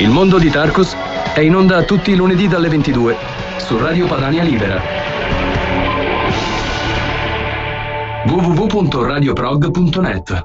Il mondo di Tarkus è in onda tutti i lunedì dalle 22 su Radio Padania Libera. www.radioprog.net.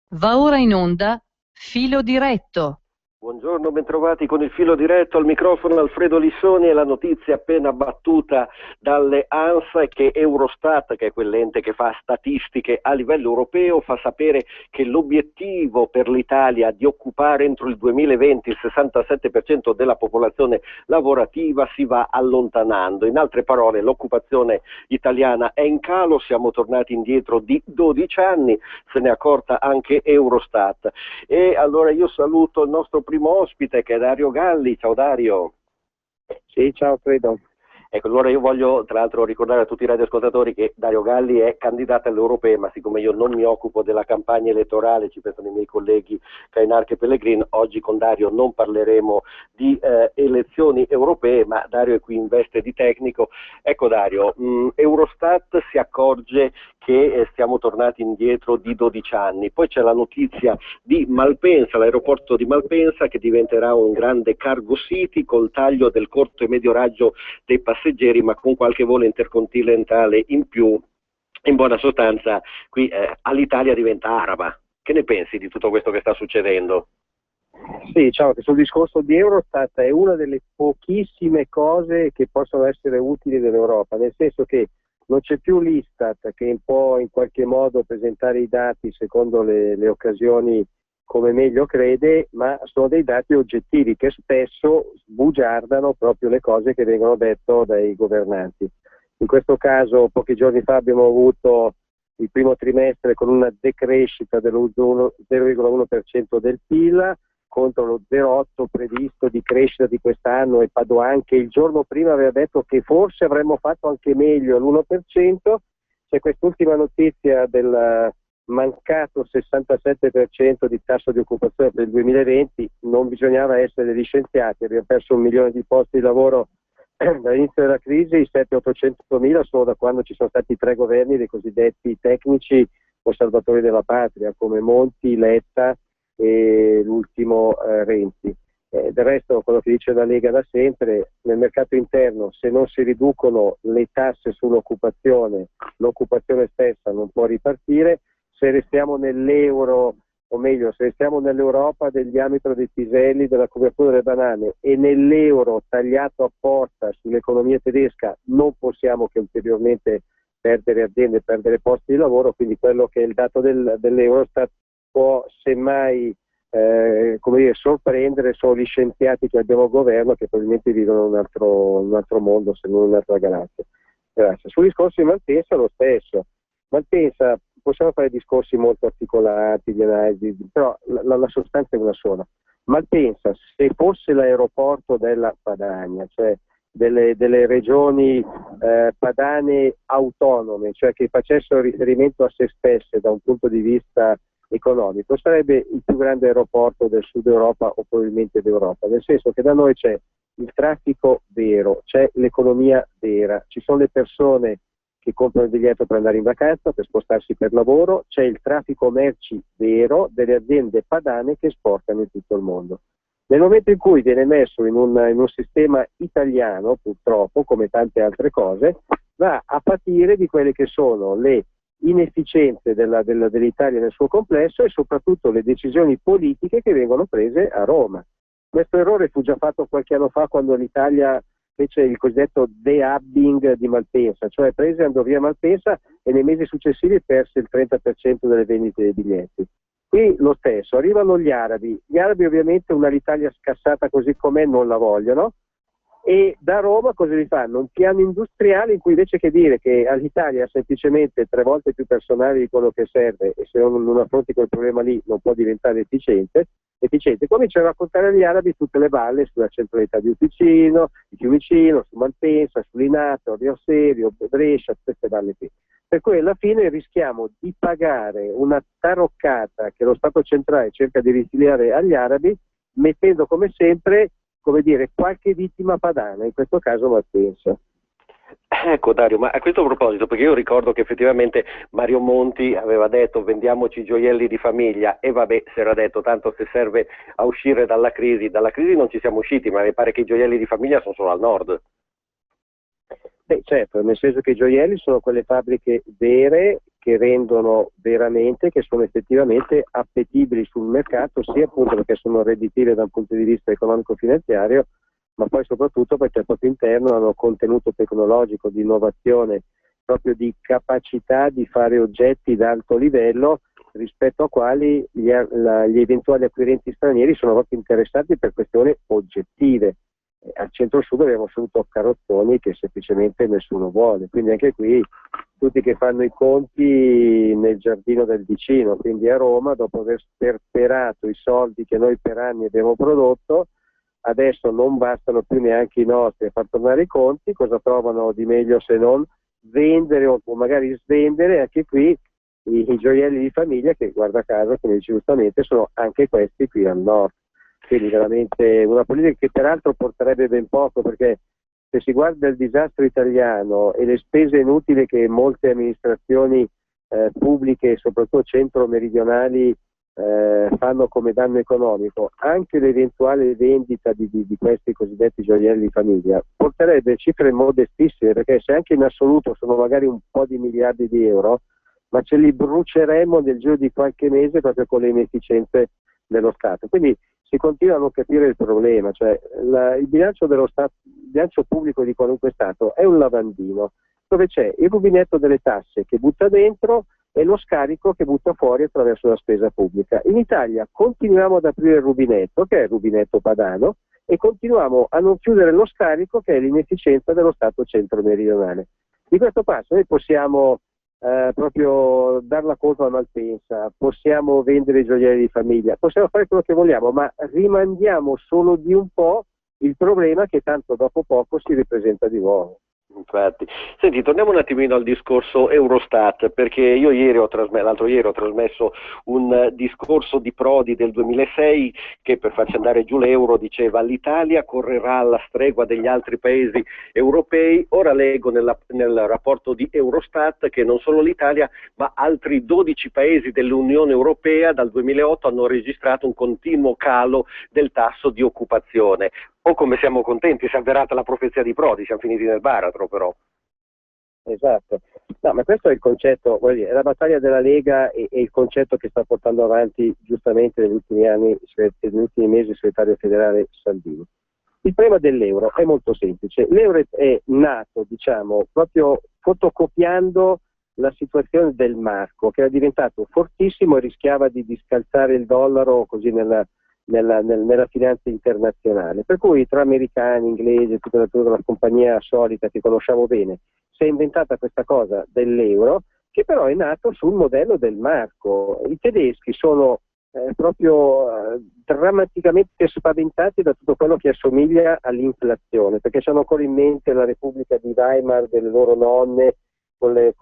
Va ora in onda Filo Diretto. Buongiorno, bentrovati con il filo diretto, al microfono Alfredo Lissoni, e la notizia appena battuta dalle ANSA è che Eurostat, che è quell'ente che fa statistiche a livello europeo, fa sapere che l'obiettivo per l'Italia di occupare entro il 2020 il 67% della popolazione lavorativa si va allontanando. In altre parole, l'occupazione italiana è in calo, siamo tornati indietro di 12 anni, se ne è accorta anche Eurostat. E allora io saluto il nostro primo ospite, che è Dario Galli. Ciao Dario. Sì, ciao Fredo. Ecco, allora io voglio tra l'altro ricordare a tutti i radioascoltatori che Dario Galli è candidato alle europee, ma siccome io non mi occupo della campagna elettorale, ci pensano i miei colleghi Cainarca e Pellegrin, oggi con Dario non parleremo di elezioni europee, ma Dario è qui in veste di tecnico. Ecco Dario, Eurostat si accorge che stiamo tornati indietro di 12 anni, poi c'è la notizia di Malpensa, l'aeroporto di Malpensa che diventerà un grande cargo city col taglio del corto e medio raggio dei passeggeri, ma con qualche volo intercontinentale in più. In buona sostanza qui all'Italia diventa araba. Che ne pensi di tutto questo che sta succedendo? Sì, ciao, che sul discorso di Eurostat è una delle pochissime cose che possono essere utili dell'Europa, nel senso che non c'è più l'Istat che può in qualche modo presentare i dati secondo le occasioni come meglio crede, ma sono dei dati oggettivi che spesso sbugiardano proprio le cose che vengono dette dai governanti. In questo caso pochi giorni fa abbiamo avuto il primo trimestre con una decrescita dello 0,1% del PIL contro lo 0,8% previsto di crescita di quest'anno, e Padoan che il giorno prima aveva detto che forse avremmo fatto anche meglio l'1%. C'è quest'ultima notizia del mancato 67% di tasso di occupazione per il 2020, non bisognava essere degli scienziati, abbiamo perso 1 milione di posti di lavoro dall'inizio della crisi, 700-800 mila solo da quando ci sono stati 3 governi dei cosiddetti tecnici conservatori della patria, come Monti, Letta e l'ultimo Renzi. Del resto, quello che dice la Lega da sempre, nel mercato interno se non si riducono le tasse sull'occupazione, l'occupazione stessa non può ripartire. Se restiamo nell'euro, o meglio, se restiamo nell'Europa del diametro dei piselli della copertura delle banane e nell'euro tagliato a porta sull'economia tedesca, non possiamo che ulteriormente perdere aziende, perdere posti di lavoro, quindi quello che è il dato dell'Eurostat può semmai sorprendere solo gli scienziati che abbiamo al governo, che probabilmente vivono in un altro mondo, se non un'altra galassia. Grazie. Sul discorso di Malpensa lo stesso. Malpensa, possiamo fare discorsi molto articolati, di analisi, però la sostanza è una sola. Malpensa, se fosse l'aeroporto della Padania, cioè delle regioni padane autonome, cioè che facessero riferimento a se stesse da un punto di vista economico, sarebbe il più grande aeroporto del sud Europa o probabilmente d'Europa, nel senso che da noi c'è il traffico vero, c'è l'economia vera, ci sono le persone che comprano il biglietto per andare in vacanza, per spostarsi per lavoro, c'è il traffico merci vero delle aziende padane che esportano in tutto il mondo. Nel momento in cui viene messo in un sistema italiano, purtroppo, come tante altre cose, va a patire di quelle che sono le inefficienze dell'Italia nel suo complesso e soprattutto le decisioni politiche che vengono prese a Roma. Questo errore fu già fatto qualche anno fa quando l'Italia fece il cosiddetto de-hubbing di Malpensa, cioè prese, andò via Malpensa e nei mesi successivi perse il 30% delle vendite dei biglietti. Qui lo stesso, arrivano gli arabi ovviamente l'Italia scassata così com'è non la vogliono, e da Roma cosa vi fanno? Un piano industriale in cui invece che dire che all'Italia ha semplicemente 3 volte più personale di quello che serve e se non affronti quel problema lì non può diventare efficiente, cominciano a raccontare agli arabi tutte le balle sulla centralità di Fiumicino, su Malpensa, su Linate, Rio Serio, Brescia, tutte queste balle qui. Per cui alla fine rischiamo di pagare una taroccata che lo Stato centrale cerca di ritirare agli arabi, mettendo come sempre qualche vittima padana, in questo caso Malpensa. Ecco Dario, ma a questo proposito, perché io ricordo che effettivamente Mario Monti aveva detto vendiamoci i gioielli di famiglia e vabbè, si era detto tanto se serve a uscire dalla crisi non ci siamo usciti, ma mi pare che i gioielli di famiglia sono solo al nord. Beh, certo, nel senso che i gioielli sono quelle fabbriche vere che rendono veramente, che sono effettivamente appetibili sul mercato, sia appunto perché sono redditivi da un punto di vista economico-finanziario, ma poi soprattutto perché al proprio interno hanno contenuto tecnologico, di innovazione, proprio di capacità di fare oggetti d'alto livello rispetto a quali gli eventuali acquirenti stranieri sono proprio interessati per questioni oggettive. Al centro-sud abbiamo avuto carrozzoni che semplicemente nessuno vuole, quindi anche qui tutti che fanno i conti nel giardino del vicino, quindi a Roma, dopo aver sperperato i soldi che noi per anni abbiamo prodotto, adesso non bastano più neanche i nostri a far tornare i conti, cosa trovano di meglio se non vendere o magari svendere anche qui i gioielli di famiglia che, guarda caso, come dici giustamente, sono anche questi qui al nord. Quindi veramente una politica che peraltro porterebbe ben poco, perché se si guarda il disastro italiano e le spese inutili che molte amministrazioni pubbliche, soprattutto centro-meridionali, fanno come danno economico, anche l'eventuale vendita di questi cosiddetti gioielli di famiglia porterebbe cifre modestissime, perché se anche in assoluto sono magari un po' di miliardi di euro, ma ce li bruceremo nel giro di qualche mese proprio con le inefficienze dello Stato. Quindi si continua a non capire il problema, cioè il bilancio dello Stato, il bilancio pubblico di qualunque Stato è un lavandino dove c'è il rubinetto delle tasse che butta dentro e lo scarico che butta fuori attraverso la spesa pubblica. In Italia continuiamo ad aprire il rubinetto, che è il rubinetto padano, e continuiamo a non chiudere lo scarico, che è l'inefficienza dello Stato centro-meridionale. Di questo passo noi possiamo proprio dar la colpa a Malpensa, possiamo vendere i gioielli di famiglia, possiamo fare quello che vogliamo, ma rimandiamo solo di un po' il problema che tanto dopo poco si ripresenta di nuovo. Infatti. Senti, torniamo un attimino al discorso Eurostat, perché io l'altro ieri ho trasmesso un discorso di Prodi del 2006 che, per farci andare giù l'euro, diceva l'Italia correrà alla stregua degli altri paesi europei. Ora leggo nel rapporto di Eurostat che non solo l'Italia ma altri 12 paesi dell'Unione Europea dal 2008 hanno registrato un continuo calo del tasso di occupazione. O come siamo contenti, si è avverata la profezia di Prodi, siamo finiti nel baratro però. Esatto, no, ma questo è il concetto, voglio dire, è la battaglia della Lega e il concetto che sta portando avanti giustamente negli ultimi anni, negli ultimi mesi il segretario federale Salvini. Il problema dell'euro è molto semplice, l'euro è nato, diciamo, proprio fotocopiando la situazione del marco, che era diventato fortissimo e rischiava di scalzare il dollaro così nella finanza internazionale, per cui tra americani, inglesi, tutta la compagnia solita che conosciamo bene, si è inventata questa cosa dell'euro, che però è nato sul modello del marco. I tedeschi sono proprio drammaticamente spaventati da tutto quello che assomiglia all'inflazione, perché hanno ancora in mente la Repubblica di Weimar delle loro nonne, con le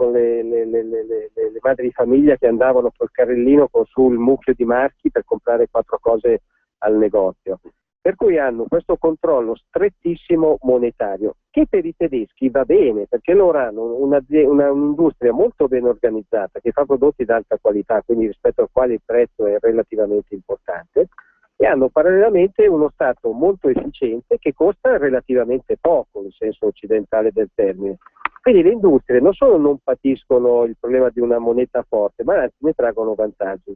madri di famiglia che andavano col carrellino con sul mucchio di marchi per comprare 4 cose al negozio. Per cui hanno questo controllo strettissimo monetario, che per i tedeschi va bene, perché loro hanno un'industria molto ben organizzata, che fa prodotti di alta qualità, quindi rispetto al quale il prezzo è relativamente importante, e hanno parallelamente uno Stato molto efficiente che costa relativamente poco, nel senso occidentale del termine. Quindi le industrie non solo non patiscono il problema di una moneta forte, ma anzi ne traggono vantaggi.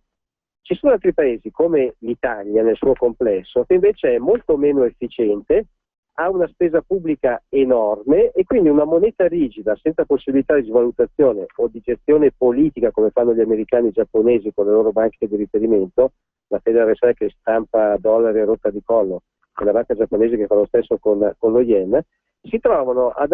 Ci sono altri paesi come l'Italia nel suo complesso che invece è molto meno efficiente, ha una spesa pubblica enorme e quindi una moneta rigida senza possibilità di svalutazione o di gestione politica come fanno gli americani e i giapponesi con le loro banche di riferimento, la Federal Reserve che stampa dollari a rotta di collo e la banca giapponese che fa lo stesso con lo yen, si trovano ad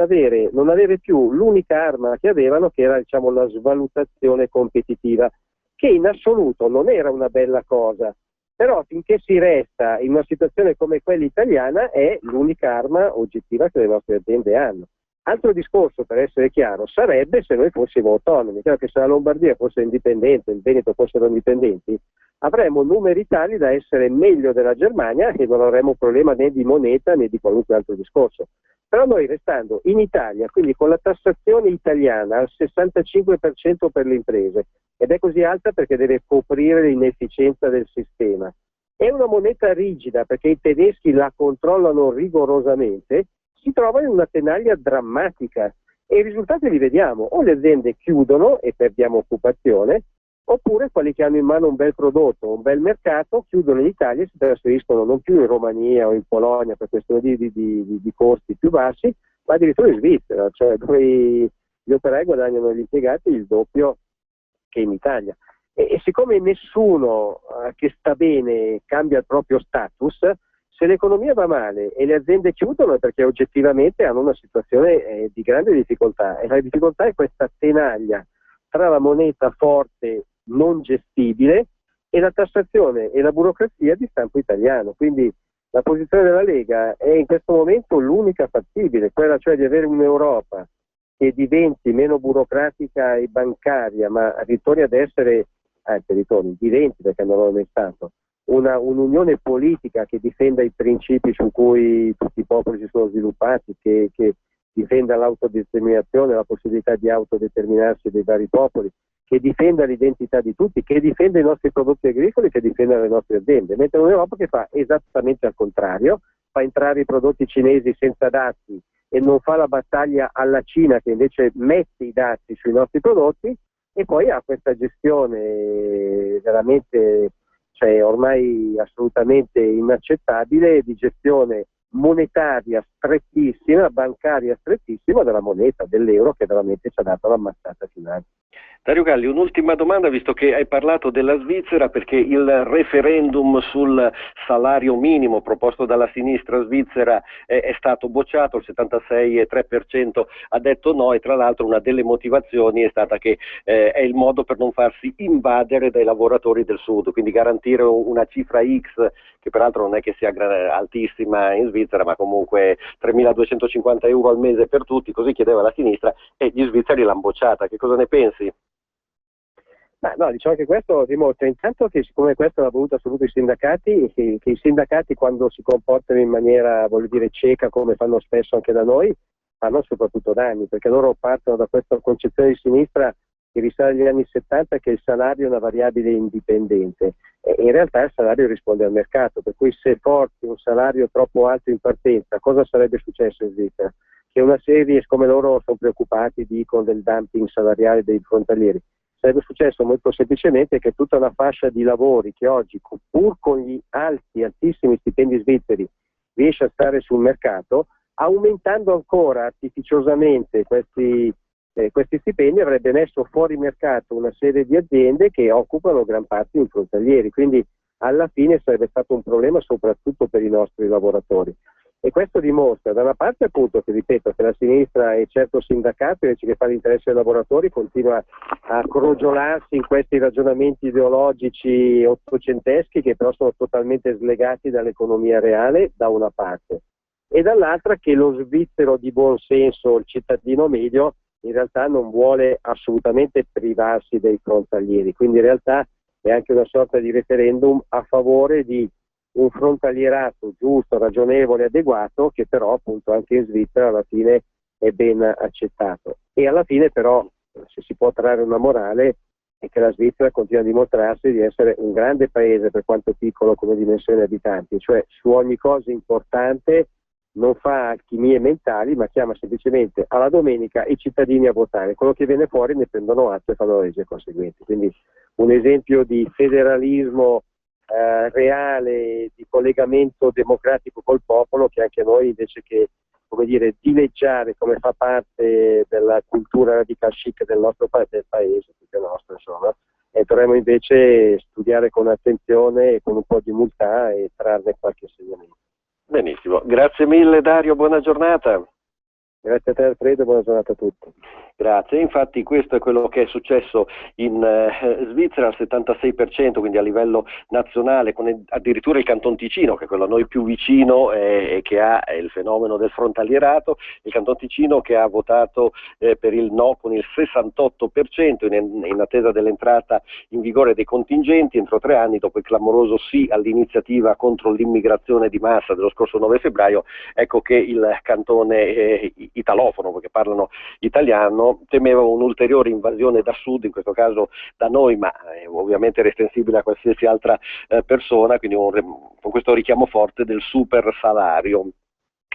non avere più l'unica arma che avevano, che era, diciamo, la svalutazione competitiva, che in assoluto non era una bella cosa, però finché si resta in una situazione come quella italiana è l'unica arma oggettiva che le nostre aziende hanno. Altro discorso, per essere chiaro, sarebbe se noi fossimo autonomi. Credo che se la Lombardia fosse indipendente, il Veneto fossero indipendenti, avremmo numeri tali da essere meglio della Germania e non avremmo problema né di moneta né di qualunque altro discorso. Però noi restando in Italia, quindi con la tassazione italiana al 65% per le imprese, ed è così alta perché deve coprire l'inefficienza del sistema, è una moneta rigida perché i tedeschi la controllano rigorosamente, si trova in una tenaglia drammatica e i risultati li vediamo: o le aziende chiudono e perdiamo occupazione, oppure quelli che hanno in mano un bel prodotto, un bel mercato, chiudono in Italia e si trasferiscono non più in Romania o in Polonia per questioni di costi più bassi, ma addirittura in Svizzera, cioè dove gli operai guadagnano gli impiegati il doppio che in Italia. E siccome nessuno che sta bene cambia il proprio status, se l'economia va male e le aziende chiudono è perché oggettivamente hanno una situazione di grande difficoltà, e la difficoltà è questa tenaglia tra la moneta forte non gestibile e la tassazione e la burocrazia di stampo italiano. Quindi la posizione della Lega è in questo momento l'unica fattibile, quella cioè di avere un'Europa che diventi meno burocratica e bancaria, ma ritorni ad essere, diventi, perché non l'ho mai stato, un'unione politica che difenda i principi su cui tutti i popoli si sono sviluppati, che difenda l'autodeterminazione, la possibilità di autodeterminarsi dei vari popoli, che difenda l'identità di tutti, che difenda i nostri prodotti agricoli, che difenda le nostre aziende, mentre un'Europa che fa esattamente al contrario, fa entrare i prodotti cinesi senza dazi e non fa la battaglia alla Cina che invece mette i dazi sui nostri prodotti, e poi ha questa gestione veramente, cioè ormai assolutamente inaccettabile, di gestione monetaria strettissima, bancaria strettissima della moneta, dell'euro, che veramente ci ha dato l'ammazzata finale. Dario Galli, un'ultima domanda, visto che hai parlato della Svizzera, perché il referendum sul salario minimo proposto dalla sinistra svizzera è stato bocciato, il 76,3% ha detto no, e tra l'altro una delle motivazioni è stata che è il modo per non farsi invadere dai lavoratori del sud, quindi garantire una cifra X, che peraltro non è che sia altissima in Svizzera, ma comunque 3.250 euro al mese per tutti, così chiedeva la sinistra, e gli svizzeri l'hanno bocciata. Che cosa ne pensi? Ma no, diciamo che questo dimostra intanto che, siccome questo l'ha voluto assoluto i sindacati, che i sindacati, quando si comportano in maniera, voglio dire, cieca, come fanno spesso anche da noi, fanno soprattutto danni, perché loro partono da questa concezione di sinistra che risale agli anni 70, che il salario è una variabile indipendente, e in realtà il salario risponde al mercato, per cui se porti un salario troppo alto in partenza, cosa sarebbe successo in Svizzera? Che una serie, siccome loro sono preoccupati, dicono, del dumping salariale dei frontalieri, sarebbe successo molto semplicemente che tutta una fascia di lavori che oggi, pur con gli altissimi stipendi svizzeri, riesce a stare sul mercato, aumentando ancora artificiosamente questi stipendi, avrebbe messo fuori mercato una serie di aziende che occupano gran parte di frontalieri, quindi alla fine sarebbe stato un problema soprattutto per i nostri lavoratori. E questo dimostra da una parte, appunto, che ripeto, che la sinistra e certo sindacato, invece che fare l'interesse dei lavoratori, continua a crogiolarsi in questi ragionamenti ideologici ottocenteschi che però sono totalmente slegati dall'economia reale, da una parte, e dall'altra che lo svizzero di buon senso, il cittadino medio, in realtà non vuole assolutamente privarsi dei frontalieri, quindi in realtà è anche una sorta di referendum a favore di un frontalierato giusto, ragionevole, adeguato, che però appunto anche in Svizzera alla fine è ben accettato. E alla fine però, se si può trarre una morale, è che la Svizzera continua a dimostrarsi di essere un grande paese, per quanto piccolo come dimensione di abitanti, cioè su ogni cosa importante non fa alchimie mentali, ma chiama semplicemente alla domenica i cittadini a votare. Quello che viene fuori ne prendono atto e fanno le leggi conseguenti. Quindi un esempio di federalismo reale, di collegamento democratico col popolo, che anche noi, invece che, come dire, dileggiare come fa parte della cultura radical chic del nostro del paese, del nostro, insomma, dovremmo invece studiare con attenzione e con un po' di umiltà e trarne qualche insegnamento. Benissimo, grazie mille Dario, buona giornata. Grazie a te Alfredo, buona giornata a tutti. Grazie, infatti questo è quello che è successo in Svizzera al 76%, quindi a livello nazionale, con addirittura il Canton Ticino, che è quello a noi più vicino e che ha il fenomeno del frontalierato, il Canton Ticino che ha votato per il no con il 68% in attesa dell'entrata in vigore dei contingenti entro 3 anni dopo il clamoroso sì all'iniziativa contro l'immigrazione di massa dello scorso 9 febbraio, ecco che il cantone italofono, perché parlano italiano, temeva un'ulteriore invasione da sud, in questo caso da noi, ma ovviamente era estensibile a qualsiasi altra persona, quindi con questo richiamo forte del super salario.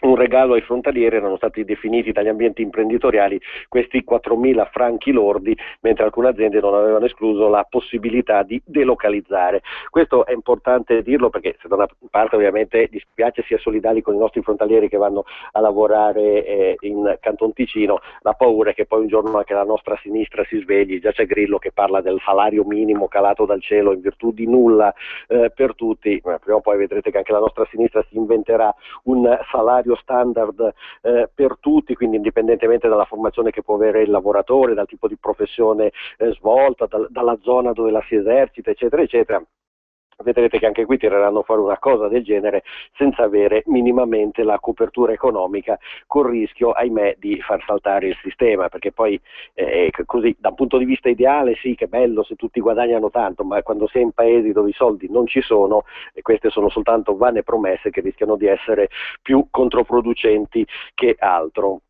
Un regalo ai frontalieri. Erano stati definiti dagli ambienti imprenditoriali questi 4.000 franchi lordi, mentre alcune aziende non avevano escluso la possibilità di delocalizzare. Questo è importante dirlo perché se da una parte ovviamente dispiace, si è solidali con i nostri frontalieri che vanno a lavorare in Canton Ticino, la paura è che poi un giorno anche la nostra sinistra si svegli. Già c'è Grillo che parla del salario minimo calato dal cielo in virtù di nulla per tutti, ma prima o poi vedrete che anche la nostra sinistra si inventerà un salario standard per tutti, quindi indipendentemente dalla formazione che può avere il lavoratore, dal tipo di professione svolta, dalla zona dove la si esercita, eccetera, eccetera. Vedrete che anche qui tireranno fuori una cosa del genere senza avere minimamente la copertura economica, col rischio, ahimè, di far saltare il sistema, perché poi così da un punto di vista ideale sì che è bello se tutti guadagnano tanto, ma quando si è in paesi dove i soldi non ci sono, e queste sono soltanto vane promesse che rischiano di essere più controproducenti che altro.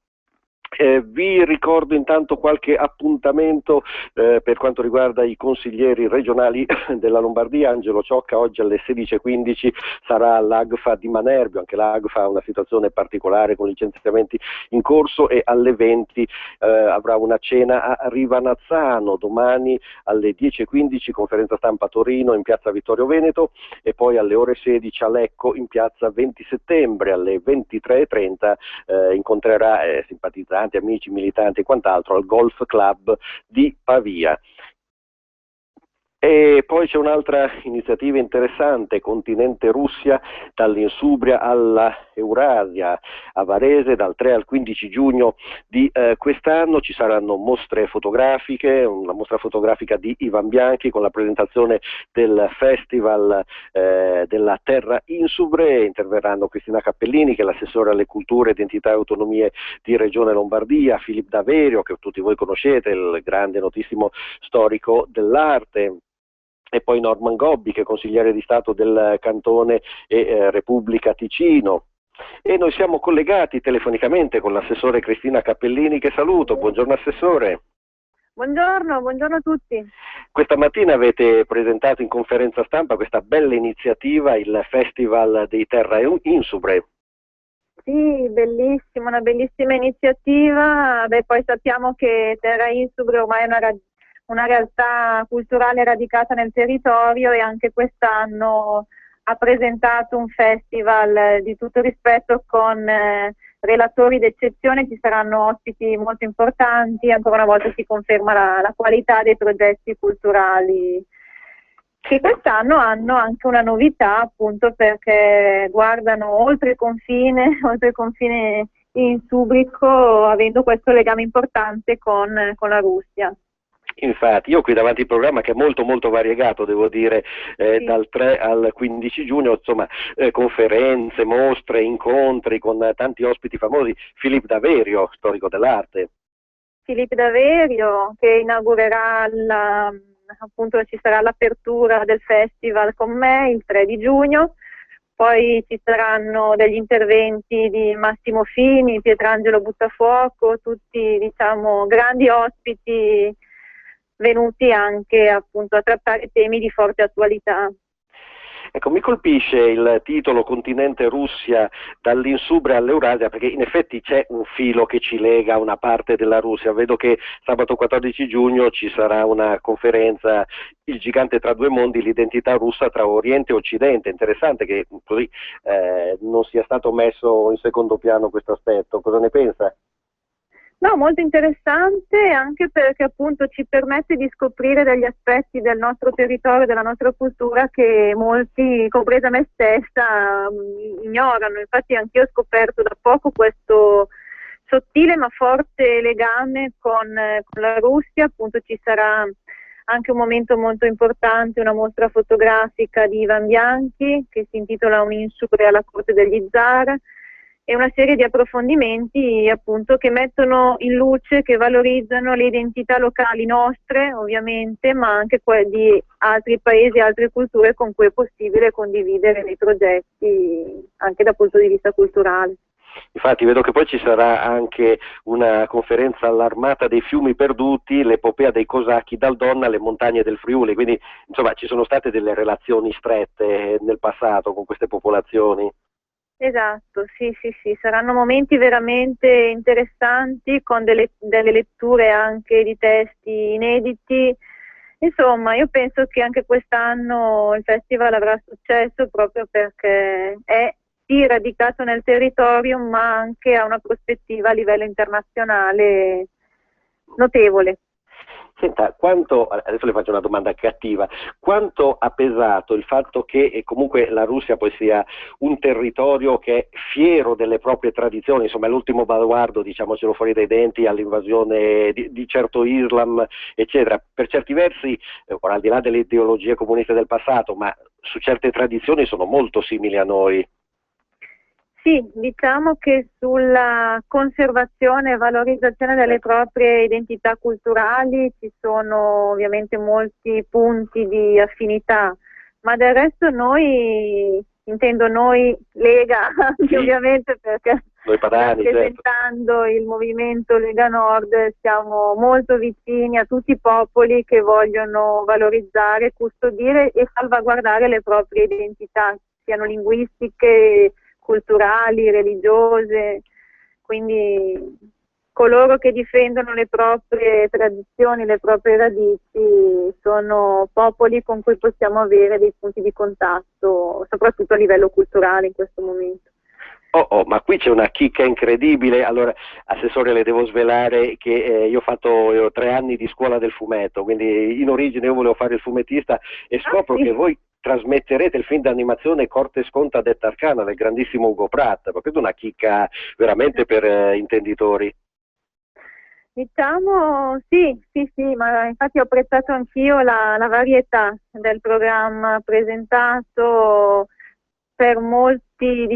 Vi ricordo intanto qualche appuntamento per quanto riguarda i consiglieri regionali della Lombardia. Angelo Ciocca oggi alle 16:15 sarà all'Agfa di Manerbio, anche l'Agfa ha una situazione particolare con licenziamenti in corso, e alle 20 avrà una cena a Rivanazzano. Domani alle 10:15 conferenza stampa a Torino in piazza Vittorio Veneto, e poi alle ore 16 a Lecco in piazza 20 settembre. Alle 23:30 incontrerà simpatizzanti, amici, militanti e quant'altro al Golf Club di Pavia. E poi c'è un'altra iniziativa interessante, Continente Russia, dall'Insubria alla Eurasia, a Varese, dal 3 al 15 giugno di quest'anno. Ci saranno mostre fotografiche, una mostra fotografica di Ivan Bianchi con la presentazione del Festival della Terra Insubre. Interverranno Cristina Cappellini, che è l'assessore alle culture, identità e autonomie di Regione Lombardia, Filippo Daverio, che tutti voi conoscete, il grande notissimo storico dell'arte, e poi Norman Gobbi, che è consigliere di Stato del Cantone e Repubblica Ticino. E noi siamo collegati telefonicamente con l'assessore Cristina Cappellini, che saluto. Buongiorno Assessore. Buongiorno a tutti. Questa mattina avete presentato in conferenza stampa questa bella iniziativa, il Festival dei Terra Insubre. Sì, bellissimo, una bellissima iniziativa. Beh, poi sappiamo che Terra Insubre ormai è una realtà culturale radicata nel territorio, e anche quest'anno ha presentato un festival di tutto rispetto con relatori d'eccezione. Ci saranno ospiti molto importanti, ancora una volta si conferma la qualità dei progetti culturali, che quest'anno hanno anche una novità, appunto perché guardano oltre il confine in subrico, avendo questo legame importante con la Russia. Infatti, io qui davanti al programma, che è molto molto variegato, devo dire, sì, dal 3 al 15 giugno, insomma, conferenze, mostre, incontri con tanti ospiti famosi. Filippo Daverio, storico dell'arte. Filippo Daverio, che inaugurerà appunto ci sarà l'apertura del festival con me il 3 di giugno. Poi ci saranno degli interventi di Massimo Fini, Pietrangelo Buttafuoco, tutti, diciamo, grandi ospiti venuti anche appunto a trattare temi di forte attualità. Ecco, mi colpisce il titolo Continente Russia dall'Insubria all'Eurasia, perché in effetti c'è un filo che ci lega a una parte della Russia. Vedo che sabato 14 giugno ci sarà una conferenza, Il gigante tra due mondi, l'identità russa tra Oriente e Occidente. Interessante che così non sia stato messo in secondo piano questo aspetto. Cosa ne pensa? No, molto interessante, anche perché appunto ci permette di scoprire degli aspetti del nostro territorio, della nostra cultura, che molti, compresa me stessa, ignorano. Infatti anch'io ho scoperto da poco questo sottile ma forte legame con la Russia. Appunto ci sarà anche un momento molto importante, una mostra fotografica di Ivan Bianchi che si intitola Un'insure alla corte degli zar, e una serie di approfondimenti appunto che mettono in luce, che valorizzano le identità locali nostre ovviamente, ma anche quelle di altri paesi, altre culture con cui è possibile condividere dei progetti anche dal punto di vista culturale. Infatti vedo che poi ci sarà anche una conferenza all'Armata dei fiumi perduti, l'epopea dei cosacchi dal Don alle montagne del Friuli, quindi insomma ci sono state delle relazioni strette nel passato con queste popolazioni. Esatto, sì, saranno momenti veramente interessanti con delle letture anche di testi inediti. Insomma, io penso che anche quest'anno il festival avrà successo proprio perché è sì radicato nel territorio, ma anche ha una prospettiva a livello internazionale notevole. Senta, adesso le faccio una domanda cattiva, quanto ha pesato il fatto che comunque la Russia poi sia un territorio che è fiero delle proprie tradizioni, insomma è l'ultimo baluardo, diciamocelo fuori dai denti, all'invasione di certo Islam, eccetera, per certi versi, ora al di là delle ideologie comuniste del passato, ma su certe tradizioni sono molto simili a noi. Sì, diciamo che sulla conservazione e valorizzazione delle proprie identità culturali ci sono ovviamente molti punti di affinità, ma del resto noi, intendo noi Lega, Sì. ovviamente perché Noi padani, rappresentando il movimento Lega Nord siamo molto vicini a tutti i popoli che vogliono valorizzare, custodire e salvaguardare le proprie identità, siano linguistiche, culturali, religiose, quindi coloro che difendono le proprie tradizioni, le proprie radici sono popoli con cui possiamo avere dei punti di contatto, soprattutto a livello culturale in questo momento. Ma qui c'è una chicca incredibile. Allora, Assessore, le devo svelare che io ho fatto 3 anni di scuola del fumetto, quindi in origine io volevo fare il fumettista e scopro che voi trasmetterete il film d'animazione Corte Sconta detta Arcana del grandissimo Ugo Pratt, proprio una chicca veramente per intenditori. Diciamo sì, ma infatti ho apprezzato anch'io la varietà del programma presentato per molti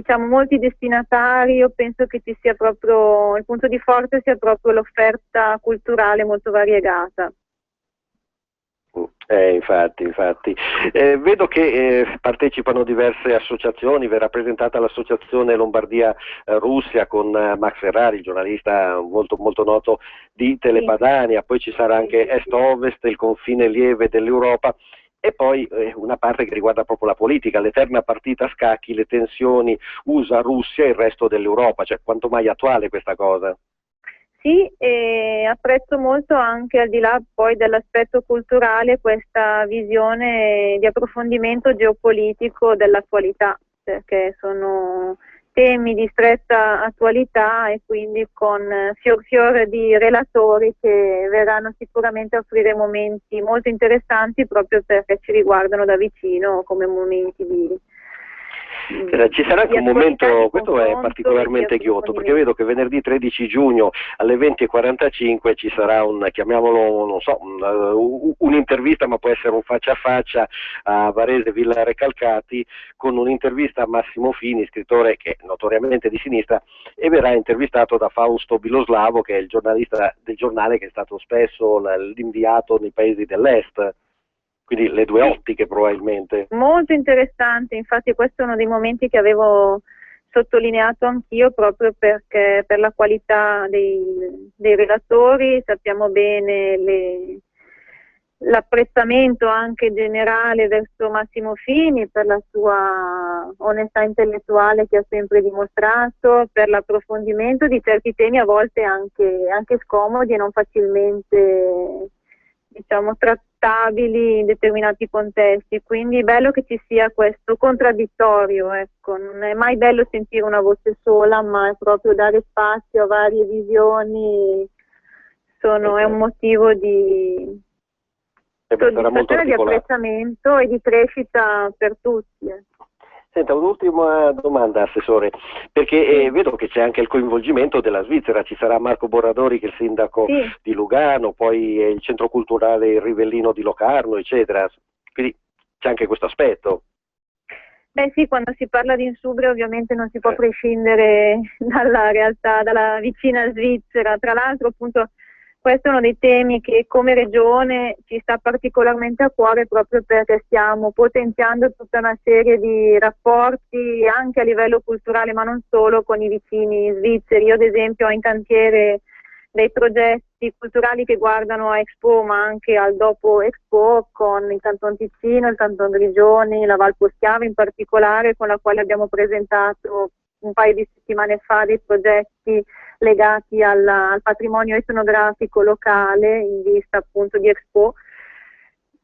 destinatari. Io penso che ci sia proprio, il punto di forza sia proprio l'offerta culturale molto variegata. Infatti. Vedo che partecipano diverse associazioni, vi è rappresentata l'associazione Lombardia Russia con Max Ferrari, il giornalista molto, molto noto di Telepadania, poi ci sarà anche Est-Ovest, il confine lieve dell'Europa, e poi una parte che riguarda proprio la politica, l'eterna partita a scacchi, le tensioni USA-Russia e il resto dell'Europa, cioè quanto mai attuale questa cosa? Sì, e apprezzo molto anche al di là poi dell'aspetto culturale questa visione di approfondimento geopolitico dell'attualità, perché sono temi di stretta attualità e quindi con fior di relatori che verranno sicuramente a offrire momenti molto interessanti proprio perché ci riguardano da vicino come momenti di Ci sarà anche un momento, questo è particolarmente ghiotto, perché vedo che venerdì 13 giugno alle 20:45 ci sarà chiamiamolo, non so, un'intervista, ma può essere un faccia a faccia a Varese Villa Recalcati, con un'intervista a Massimo Fini, scrittore che è notoriamente di sinistra, e verrà intervistato da Fausto Biloslavo, che è il giornalista del giornale che è stato spesso l'inviato nei paesi dell'est. Quindi le due ottiche probabilmente. Molto interessante, infatti questo è uno dei momenti che avevo sottolineato anch'io proprio perché per la qualità dei relatori sappiamo bene l'apprezzamento anche generale verso Massimo Fini per la sua onestà intellettuale che ha sempre dimostrato, per l'approfondimento di certi temi a volte anche scomodi e non facilmente trattabili in determinati contesti, quindi è bello che ci sia questo contraddittorio, ecco. Non è mai bello sentire una voce sola, ma è proprio dare spazio a varie visioni, è un motivo di soddisfazione, di apprezzamento e di crescita per tutti. Senta, un'ultima domanda, Assessore, perché vedo che c'è anche il coinvolgimento della Svizzera, ci sarà Marco Borradori che è il sindaco di Lugano, poi il centro culturale Il Rivellino di Locarno, eccetera, quindi c'è anche questo aspetto. Beh sì, quando si parla di Insubria ovviamente non si può prescindere dalla realtà, dalla vicina Svizzera. Tra l'altro appunto questo è uno dei temi che come regione ci sta particolarmente a cuore, proprio perché stiamo potenziando tutta una serie di rapporti anche a livello culturale, ma non solo, con i vicini svizzeri. Io ad esempio ho in cantiere dei progetti culturali che guardano a Expo ma anche al dopo Expo con il Canton Ticino, il Canton Grigioni, la Val Poschiava in particolare, con la quale abbiamo presentato un paio di settimane fa dei progetti legati al patrimonio etnografico locale in vista appunto di Expo,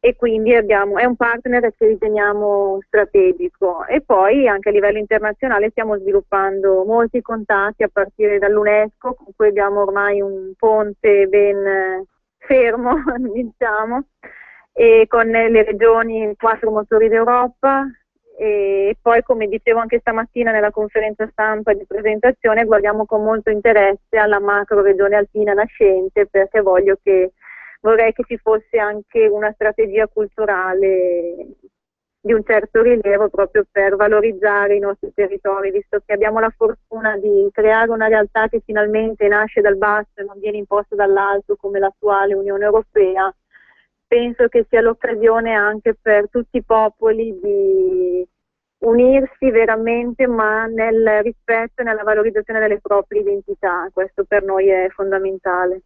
e quindi è un partner che riteniamo strategico. E poi anche a livello internazionale stiamo sviluppando molti contatti a partire dall'UNESCO, con cui abbiamo ormai un ponte ben fermo diciamo, e con le regioni 4 motori d'Europa. E poi, come dicevo anche stamattina nella conferenza stampa di presentazione, guardiamo con molto interesse alla macro regione alpina nascente, perché vorrei che ci fosse anche una strategia culturale di un certo rilievo proprio per valorizzare i nostri territori, visto che abbiamo la fortuna di creare una realtà che finalmente nasce dal basso e non viene imposta dall'alto come l'attuale Unione Europea. Penso che sia l'occasione anche per tutti i popoli di unirsi veramente, ma nel rispetto e nella valorizzazione delle proprie identità. Questo per noi è fondamentale.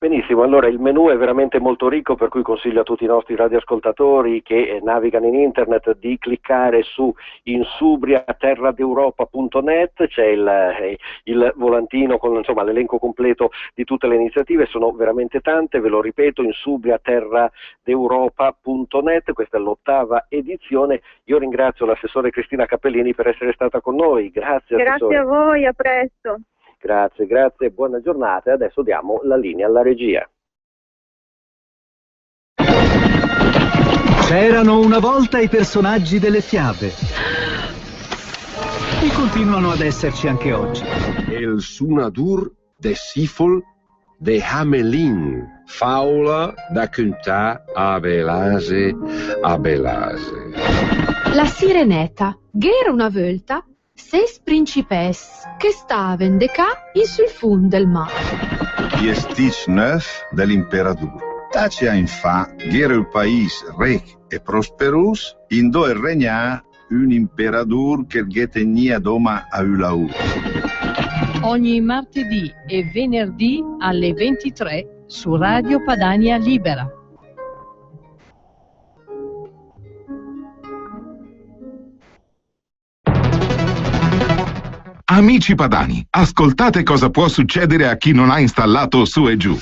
Benissimo, allora il menù è veramente molto ricco, per cui consiglio a tutti i nostri radioascoltatori che navigano in internet di cliccare su insubriaterradeuropa.net, c'è il volantino con l'elenco completo di tutte le iniziative, sono veramente tante, ve lo ripeto, insubriaterradeuropa.net, questa è l'8ª edizione. Io ringrazio l'assessore Cristina Cappellini per essere stata con noi, grazie. Grazie a voi, a presto. Grazie, buona giornata e adesso diamo la linea alla regia. C'erano una volta i personaggi delle fiabe e continuano ad esserci anche oggi. El Sunadur de Sifol de Hamelin, faula da Kunta a Belase. La Sireneta, gh'era una volta 6 principes che staven de ca in sul fund del mare. Gli stic neuf dell'imperador. Tacea infa, gh'era il país rec e prosperus, in dove regna un imperador che tenia doma a Ulaur. Ogni martedì e venerdì alle 23 su Radio Padania Libera. Amici padani, ascoltate cosa può succedere a chi non ha installato Su e Giù.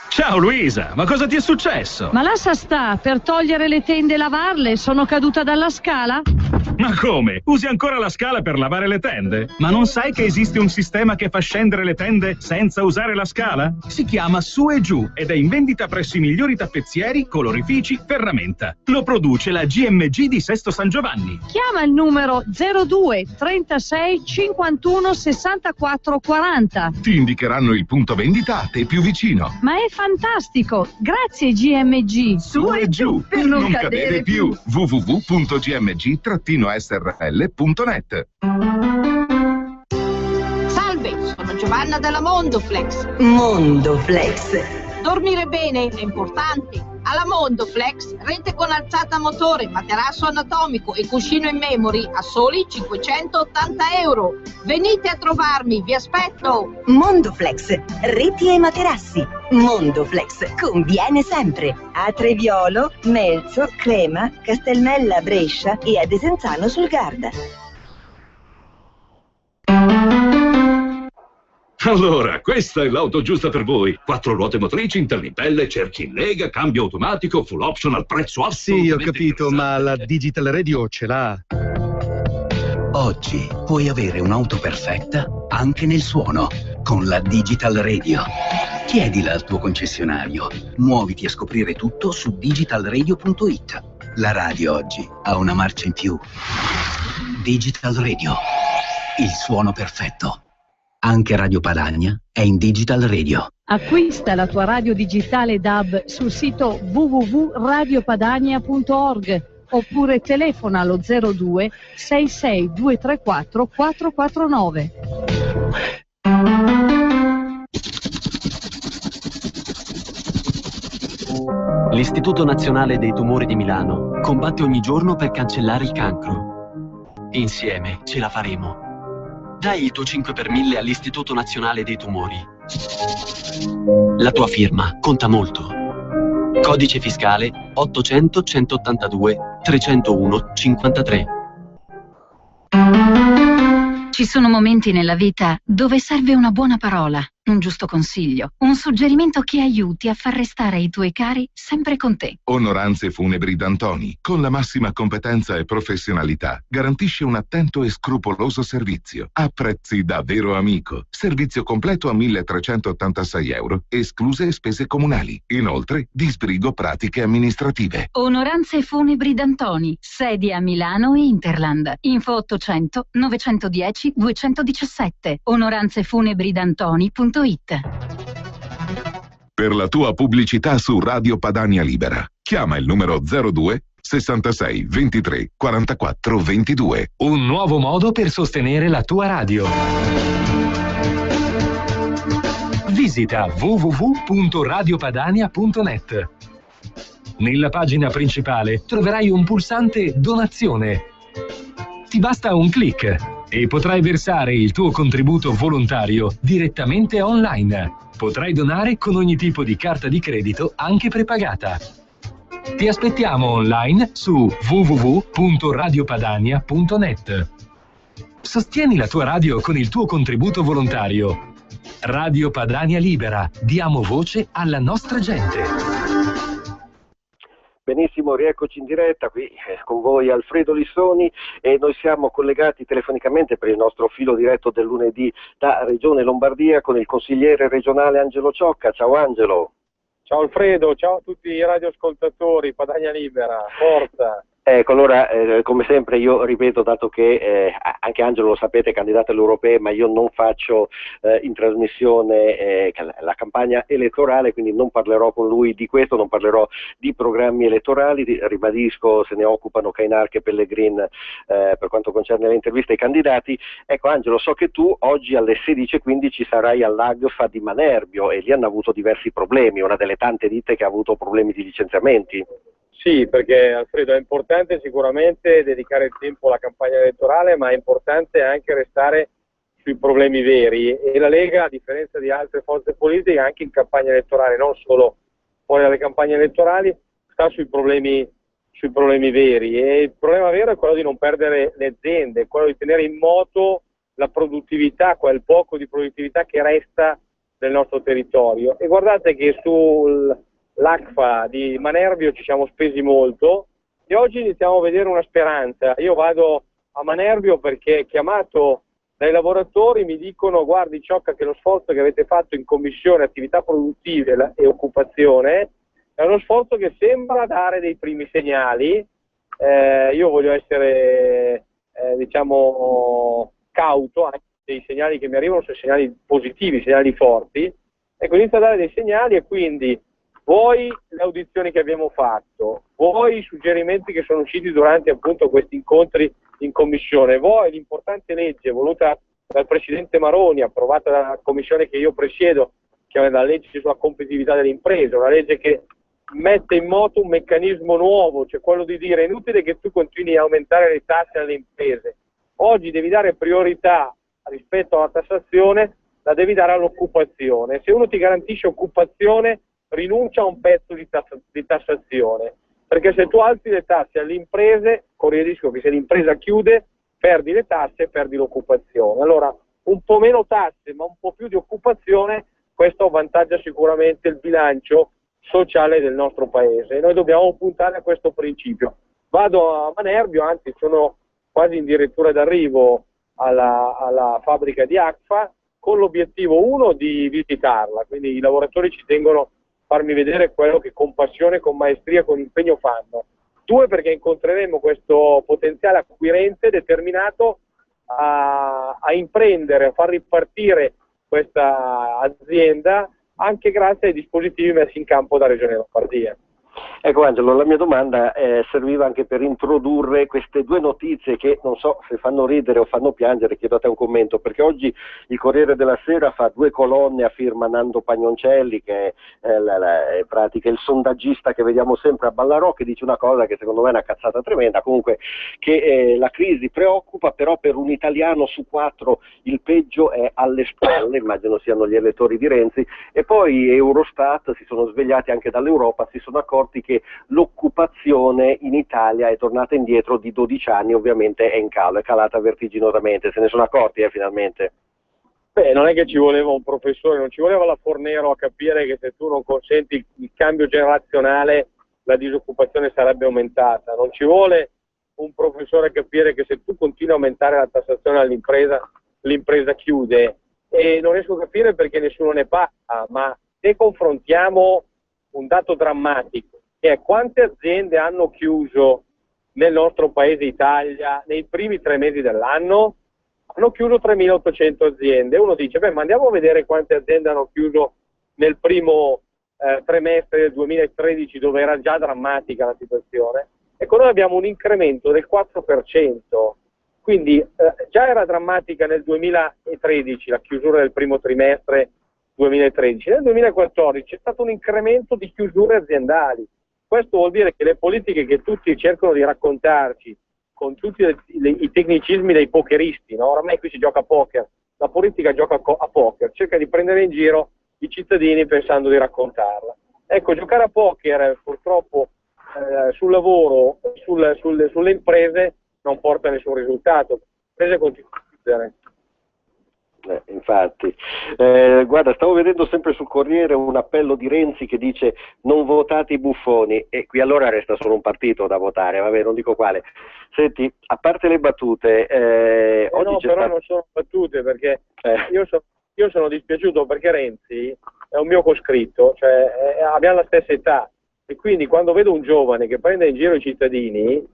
Ciao Luisa, ma cosa ti è successo? Ma lascia sta, per togliere le tende e lavarle sono caduta dalla scala? Ma come? Usi ancora la scala per lavare le tende? Ma non sai che esiste un sistema che fa scendere le tende senza usare la scala? Si chiama Su e Giù ed è in vendita presso i migliori tappezzieri, colorifici, ferramenta. Lo produce la GMG di Sesto San Giovanni. Chiama il numero 02 36 51 64 40. Ti indicheranno il punto vendita a te più vicino. Ma è fantastico! Grazie GMG! Su e Giù per non cadere più. www.gmg-srl.net. Salve, sono Giovanna della Mondoflex. Mondoflex. Dormire bene è importante. Alla Mondoflex, rete con alzata motore, materasso anatomico e cuscino in memory a soli 580 €. Venite a trovarmi, vi aspetto! Mondoflex, reti e materassi. Mondoflex conviene sempre. A Treviolo, Melzo, Crema, Castelmella, Brescia e a Desenzano sul Garda. Allora, questa è l'auto giusta per voi. 4 ruote motrici, interlimpelle, cerchi in lega, cambio automatico, full option al prezzo assolutamente. Sì, ho capito, ma la Digital Radio ce l'ha. Oggi puoi avere un'auto perfetta anche nel suono con la Digital Radio. Chiedila al tuo concessionario. Muoviti a scoprire tutto su digitalradio.it. La radio oggi ha una marcia in più. Digital Radio. Il suono perfetto. Anche Radio Padania è in Digital Radio. Acquista la tua radio digitale DAB sul sito www.radiopadania.org oppure telefona allo 02 66 234 449. L'Istituto Nazionale dei Tumori di Milano combatte ogni giorno per cancellare il cancro. Insieme ce la faremo. Dai il tuo 5 per 1000 all'Istituto Nazionale dei Tumori. La tua firma conta molto. Codice fiscale 800 182 301 53. Ci sono momenti nella vita dove serve una buona parola, un giusto consiglio, un suggerimento che aiuti a far restare i tuoi cari sempre con te. Onoranze Funebri D'Antoni, con la massima competenza e professionalità, garantisce un attento e scrupoloso servizio, a prezzi da vero amico. Servizio completo a 1.386 euro, escluse spese comunali. Inoltre, disbrigo pratiche amministrative. Onoranze Funebri D'Antoni, sedi a Milano e Interland. Info 800 910 217. onoranzefunebridantoni.it. Per la tua pubblicità su Radio Padania Libera, chiama il numero 02 66 23 44 22. Un nuovo modo per sostenere la tua radio. Visita www.radiopadania.net. Nella pagina principale troverai un pulsante Donazione. Ti basta un clic e potrai versare il tuo contributo volontario direttamente online. Potrai donare con ogni tipo di carta di credito, anche prepagata. Ti aspettiamo online su www.radiopadania.net. Sostieni la tua radio con il tuo contributo volontario. Radio Padania Libera, diamo voce alla nostra gente. Benissimo, rieccoci in diretta qui con voi Alfredo Lissoni e noi siamo collegati telefonicamente per il nostro filo diretto del lunedì da Regione Lombardia con il consigliere regionale Angelo Ciocca. Ciao Angelo. Ciao Alfredo, ciao a tutti i radioascoltatori, Padania Libera, forza! Ecco, allora, come sempre io ripeto, dato che anche Angelo, lo sapete, è candidato alle europee, ma io non faccio in trasmissione la campagna elettorale, quindi non parlerò con lui di questo, non parlerò di programmi elettorali, ribadisco, se ne occupano Cainarca e Pellegrin per quanto concerne le interviste ai candidati. Ecco Angelo, so che tu oggi alle 16:15 sarai all'Agfa di Manerbio e lì hanno avuto diversi problemi, una delle tante ditte che ha avuto problemi di licenziamenti. Sì, perché Alfredo è importante sicuramente dedicare il tempo alla campagna elettorale, ma è importante anche restare sui problemi veri e la Lega, a differenza di altre forze politiche, anche in campagna elettorale, non solo fuori dalle campagne elettorali, sta sui problemi veri e il problema vero è quello di non perdere le aziende, quello di tenere in moto la produttività, quel poco di produttività che resta nel nostro territorio. E guardate che l'Agfa di Manerbio ci siamo spesi molto e oggi iniziamo a vedere una speranza. Io vado a Manerbio perché, chiamato dai lavoratori, mi dicono: guardi Ciocca, che lo sforzo che avete fatto in commissione attività produttive e occupazione è uno sforzo che sembra dare dei primi segnali. Io voglio essere cauto, anche dei segnali che mi arrivano sono segnali positivi, segnali forti. Ecco, inizia a dare dei segnali e quindi voi le audizioni che abbiamo fatto, voi i suggerimenti che sono usciti durante appunto questi incontri in commissione, voi l'importante legge voluta dal Presidente Maroni, approvata dalla commissione che io presiedo, che è la legge sulla competitività delle imprese, una legge che mette in moto un meccanismo nuovo, cioè quello di dire: è inutile che tu continui a aumentare le tasse alle imprese, oggi devi dare priorità rispetto alla tassazione, la devi dare all'occupazione. Se uno ti garantisce occupazione, rinuncia a un pezzo di tassazione, perché se tu alzi le tasse alle imprese, corri il rischio che se l'impresa chiude perdi le tasse e perdi l'occupazione. Allora un po' meno tasse ma un po' più di occupazione, questo avvantaggia sicuramente il bilancio sociale del nostro paese e noi dobbiamo puntare a questo principio. Vado a Manerbio, anzi sono quasi addirittura d'arrivo alla fabbrica di Agfa con l'obiettivo, uno, di visitarla, quindi i lavoratori ci tengono farmi vedere quello che con passione, con maestria, con impegno fanno. 2 perché incontreremo questo potenziale acquirente determinato a imprendere, a far ripartire questa azienda anche grazie ai dispositivi messi in campo da Regione Lombardia. Ecco Angelo, la mia domanda serviva anche per introdurre queste due notizie che non so se fanno ridere o fanno piangere, chiedo a te un commento, perché oggi il Corriere della Sera fa 2 colonne a firma Nando Pagnoncelli, che è pratica il sondaggista che vediamo sempre a Ballarò, che dice una cosa che secondo me è una cazzata tremenda, comunque che la crisi preoccupa, però per un italiano su 4 il peggio è alle spalle, immagino siano gli elettori di Renzi, e poi Eurostat si sono svegliati anche dall'Europa, si sono accorti che l'occupazione in Italia è tornata indietro di 12 anni, ovviamente è in calo, è calata vertiginosamente, se ne sono accorti finalmente. Beh, non è che ci voleva un professore, non ci voleva la Fornero a capire che se tu non consenti il cambio generazionale la disoccupazione sarebbe aumentata, non ci vuole un professore a capire che se tu continui a aumentare la tassazione all'impresa, l'impresa chiude, e non riesco a capire perché nessuno ne parla, ma se confrontiamo un dato drammatico, che è quante aziende hanno chiuso nel nostro paese Italia nei primi 3 mesi dell'anno? Hanno chiuso 3.800 aziende. Uno dice, beh, ma andiamo a vedere quante aziende hanno chiuso nel primo trimestre del 2013, dove era già drammatica la situazione. Ecco, noi abbiamo un incremento del 4%, quindi già era drammatica nel 2013 la chiusura del primo trimestre 2013. Nel 2014 c'è stato un incremento di chiusure aziendali. Questo vuol dire che le politiche che tutti cercano di raccontarci, con tutti i tecnicismi dei pokeristi, no? Ormai qui si gioca a poker, la politica gioca a poker, cerca di prendere in giro i cittadini pensando di raccontarla. Ecco, giocare a poker purtroppo sul lavoro, sulle imprese non porta a nessun risultato. Le imprese continuano a chiudere. Infatti, guarda, stavo vedendo sempre sul Corriere un appello di Renzi che dice non votate i buffoni, e qui allora resta solo un partito da votare, vabbè, non dico quale. Senti, a parte le battute, oggi no, c'è però stato... non sono battute, perché io sono dispiaciuto perché Renzi è un mio coscritto, cioè abbiamo la stessa età, e quindi quando vedo un giovane che prende in giro i cittadini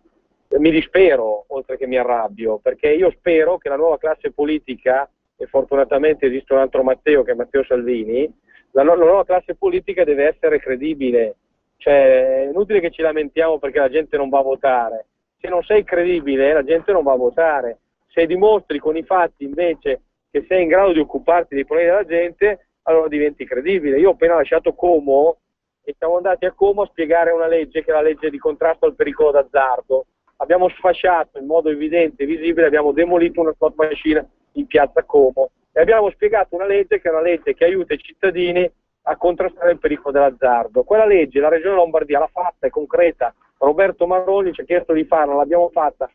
mi dispero, oltre che mi arrabbio, perché io spero che la nuova classe politica, e fortunatamente esiste un altro Matteo che è Matteo Salvini, la nuova classe politica deve essere credibile, cioè è inutile che ci lamentiamo perché la gente non va a votare, se non sei credibile la gente non va a votare, se dimostri con i fatti invece che sei in grado di occuparti dei problemi della gente, allora diventi credibile. Io ho appena lasciato Como e siamo andati a Como a spiegare una legge che è la legge di contrasto al pericolo d'azzardo. Abbiamo sfasciato in modo evidente e visibile, abbiamo demolito una slot machine in piazza Como e abbiamo spiegato una legge che è una legge che aiuta i cittadini a contrastare il pericolo dell'azzardo. Quella legge la Regione Lombardia l'ha fatta, è concreta, Roberto Marroni ci ha chiesto di farla, l'abbiamo fatta,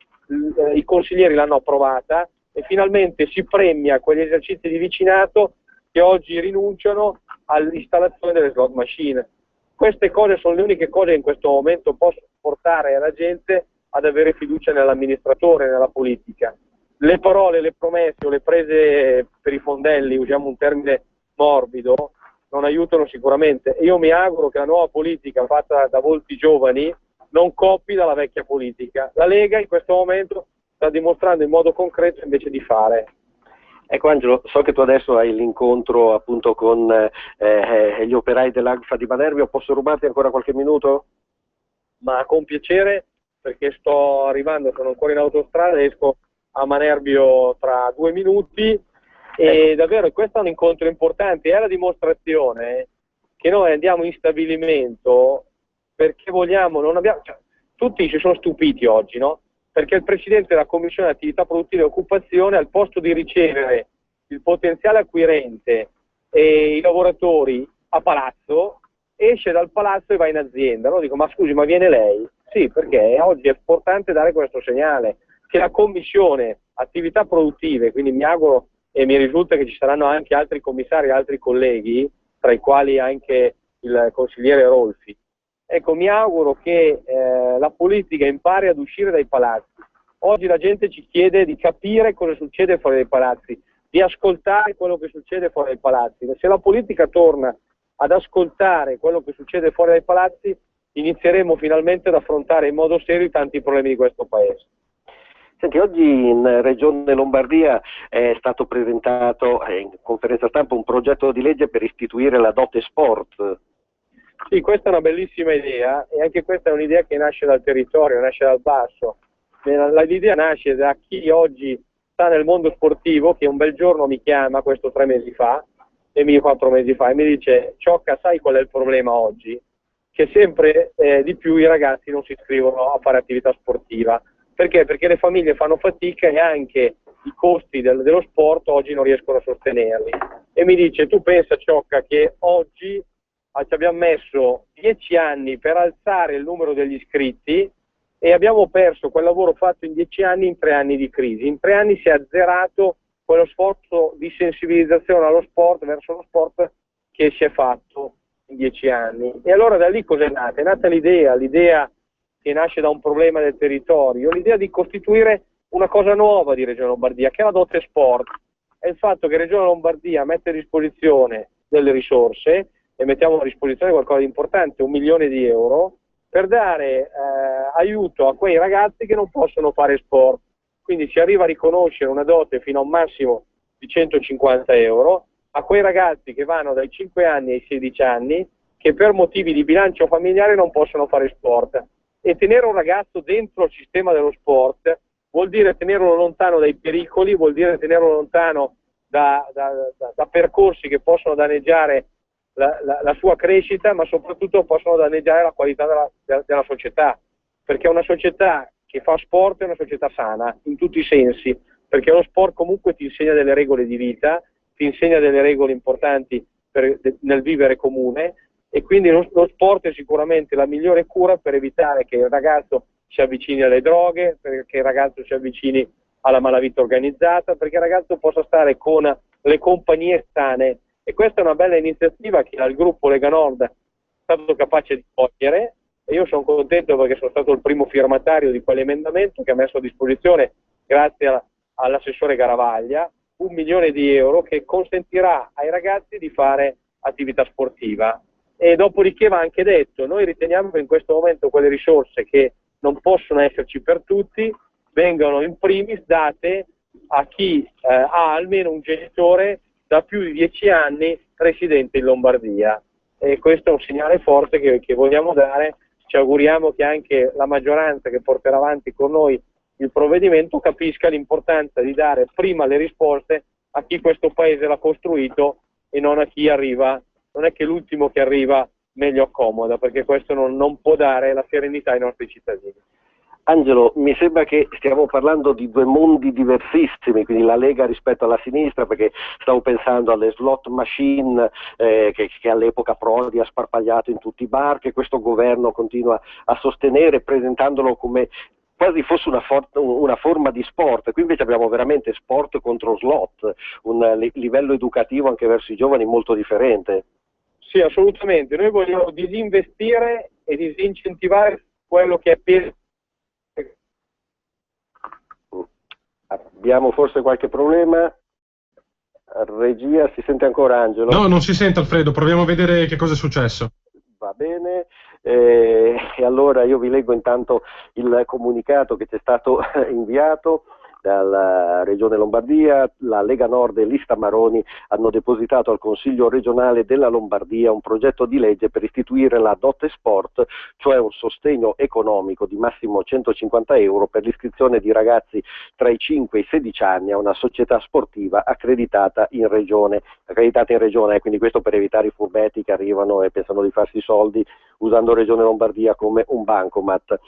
i consiglieri l'hanno approvata e finalmente si premia quegli esercizi di vicinato che oggi rinunciano all'installazione delle slot machine. Queste cose sono le uniche cose che in questo momento possono portare la gente ad avere fiducia nell'amministratore, nella politica. Le parole, le promesse o le prese per i fondelli, usiamo un termine morbido, non aiutano sicuramente. E io mi auguro che la nuova politica fatta da volti giovani non copi dalla vecchia politica. La Lega in questo momento sta dimostrando in modo concreto invece di fare. Ecco Angelo, so che tu adesso hai l'incontro appunto con gli operai dell'Agfa di Manerbio, posso rubarti ancora qualche minuto? Ma con piacere, perché sto arrivando, sono ancora in autostrada, esco a Manerbio tra 2 minuti e davvero questo è un incontro importante, è la dimostrazione che noi andiamo in stabilimento perché vogliamo, non abbiamo, cioè, tutti ci sono stupiti oggi, no? Perché il Presidente della Commissione Attività Produttive e Occupazione, al posto di ricevere il potenziale acquirente e i lavoratori a palazzo, esce dal palazzo e va in azienda. No? Dico, ma scusi, ma viene lei? Sì, perché oggi è importante dare questo segnale, che la Commissione Attività Produttive, quindi mi auguro e mi risulta che ci saranno anche altri commissari, altri colleghi, tra i quali anche il consigliere Rolfi. Ecco, mi auguro che la politica impari ad uscire dai palazzi. Oggi la gente ci chiede di capire cosa succede fuori dai palazzi, di ascoltare quello che succede fuori dai palazzi. Se la politica torna ad ascoltare quello che succede fuori dai palazzi, inizieremo finalmente ad affrontare in modo serio tanti problemi di questo Paese. Senti, oggi in Regione Lombardia è stato presentato in conferenza stampa un progetto di legge per istituire la dote sport. Sì, questa è una bellissima idea e anche questa è un'idea che nasce dal territorio, nasce dal basso. L'idea nasce da chi oggi sta nel mondo sportivo, che un bel giorno mi chiama, questo 3 mesi fa, 4 mesi fa, e mi dice: Ciocca, sai qual è il problema oggi? Che sempre di più i ragazzi non si iscrivono a fare attività sportiva. Perché? Perché le famiglie fanno fatica e anche i costi dello sport oggi non riescono a sostenerli. E mi dice: tu pensa, Ciocca, che oggi ci abbiamo messo 10 anni per alzare il numero degli iscritti e abbiamo perso quel lavoro fatto in 10 anni in 3 anni di crisi. In 3 anni si è azzerato quello sforzo di sensibilizzazione allo sport, verso lo sport, che si è fatto in 10 anni. E allora da lì cos'è nata? È nata l'idea che nasce da un problema del territorio, l'idea di costituire una cosa nuova di Regione Lombardia, che è la dote sport. È il fatto che Regione Lombardia mette a disposizione delle risorse, e mettiamo a disposizione qualcosa di importante, 1 milione di euro, per dare aiuto a quei ragazzi che non possono fare sport. Quindi si arriva a riconoscere una dote fino a un massimo di 150 euro a quei ragazzi che vanno dai 5 anni ai 16 anni, che per motivi di bilancio familiare non possono fare sport. E tenere un ragazzo dentro il sistema dello sport vuol dire tenerlo lontano dai pericoli, vuol dire tenerlo lontano da percorsi che possono danneggiare la sua crescita, ma soprattutto possono danneggiare la qualità della società, perché una società che fa sport è una società sana in tutti i sensi, perché lo sport comunque ti insegna delle regole di vita, ti insegna delle regole importanti nel vivere comune, e quindi lo sport è sicuramente la migliore cura per evitare che il ragazzo si avvicini alle droghe, perché il ragazzo si avvicini alla malavita organizzata, perché il ragazzo possa stare con le compagnie sane. E questa è una bella iniziativa che il gruppo Lega Nord è stato capace di cogliere, e io sono contento perché sono stato il primo firmatario di quell'emendamento che ha messo a disposizione, grazie all'assessore Garavaglia, 1 milione di euro che consentirà ai ragazzi di fare attività sportiva. E dopodiché va anche detto, noi riteniamo che in questo momento quelle risorse che non possono esserci per tutti vengano in primis date a chi ha almeno un genitore da più di 10 anni residente in Lombardia, e questo è un segnale forte che vogliamo dare. Ci auguriamo che anche la maggioranza che porterà avanti con noi il provvedimento capisca l'importanza di dare prima le risposte a chi questo Paese l'ha costruito e non a chi arriva. Non è che l'ultimo che arriva meglio accomoda, perché questo non può dare la serenità ai nostri cittadini. Angelo, mi sembra che stiamo parlando di due mondi diversissimi, quindi la Lega rispetto alla sinistra, perché stavo pensando alle slot machine che all'epoca Prodi ha sparpagliato in tutti i bar, che questo governo continua a sostenere, presentandolo come quasi fosse una forma di sport. Qui invece abbiamo veramente sport contro slot, un livello educativo anche verso i giovani molto differente. Sì, assolutamente. Noi vogliamo disinvestire e disincentivare quello che è peso. Abbiamo forse qualche problema? Regia, si sente ancora Angelo? No, non si sente Alfredo, proviamo a vedere che cosa è successo. Va bene, e allora io vi leggo intanto il comunicato che ci è stato inviato dalla Regione Lombardia. La Lega Nord e Lista Maroni hanno depositato al Consiglio regionale della Lombardia un progetto di legge per istituire la dote sport, cioè un sostegno economico di massimo 150 euro per l'iscrizione di ragazzi tra i 5 e i 16 anni a una società sportiva accreditata in regione, quindi questo per evitare i furbetti che arrivano e pensano di farsi soldi usando Regione Lombardia come un bancomat.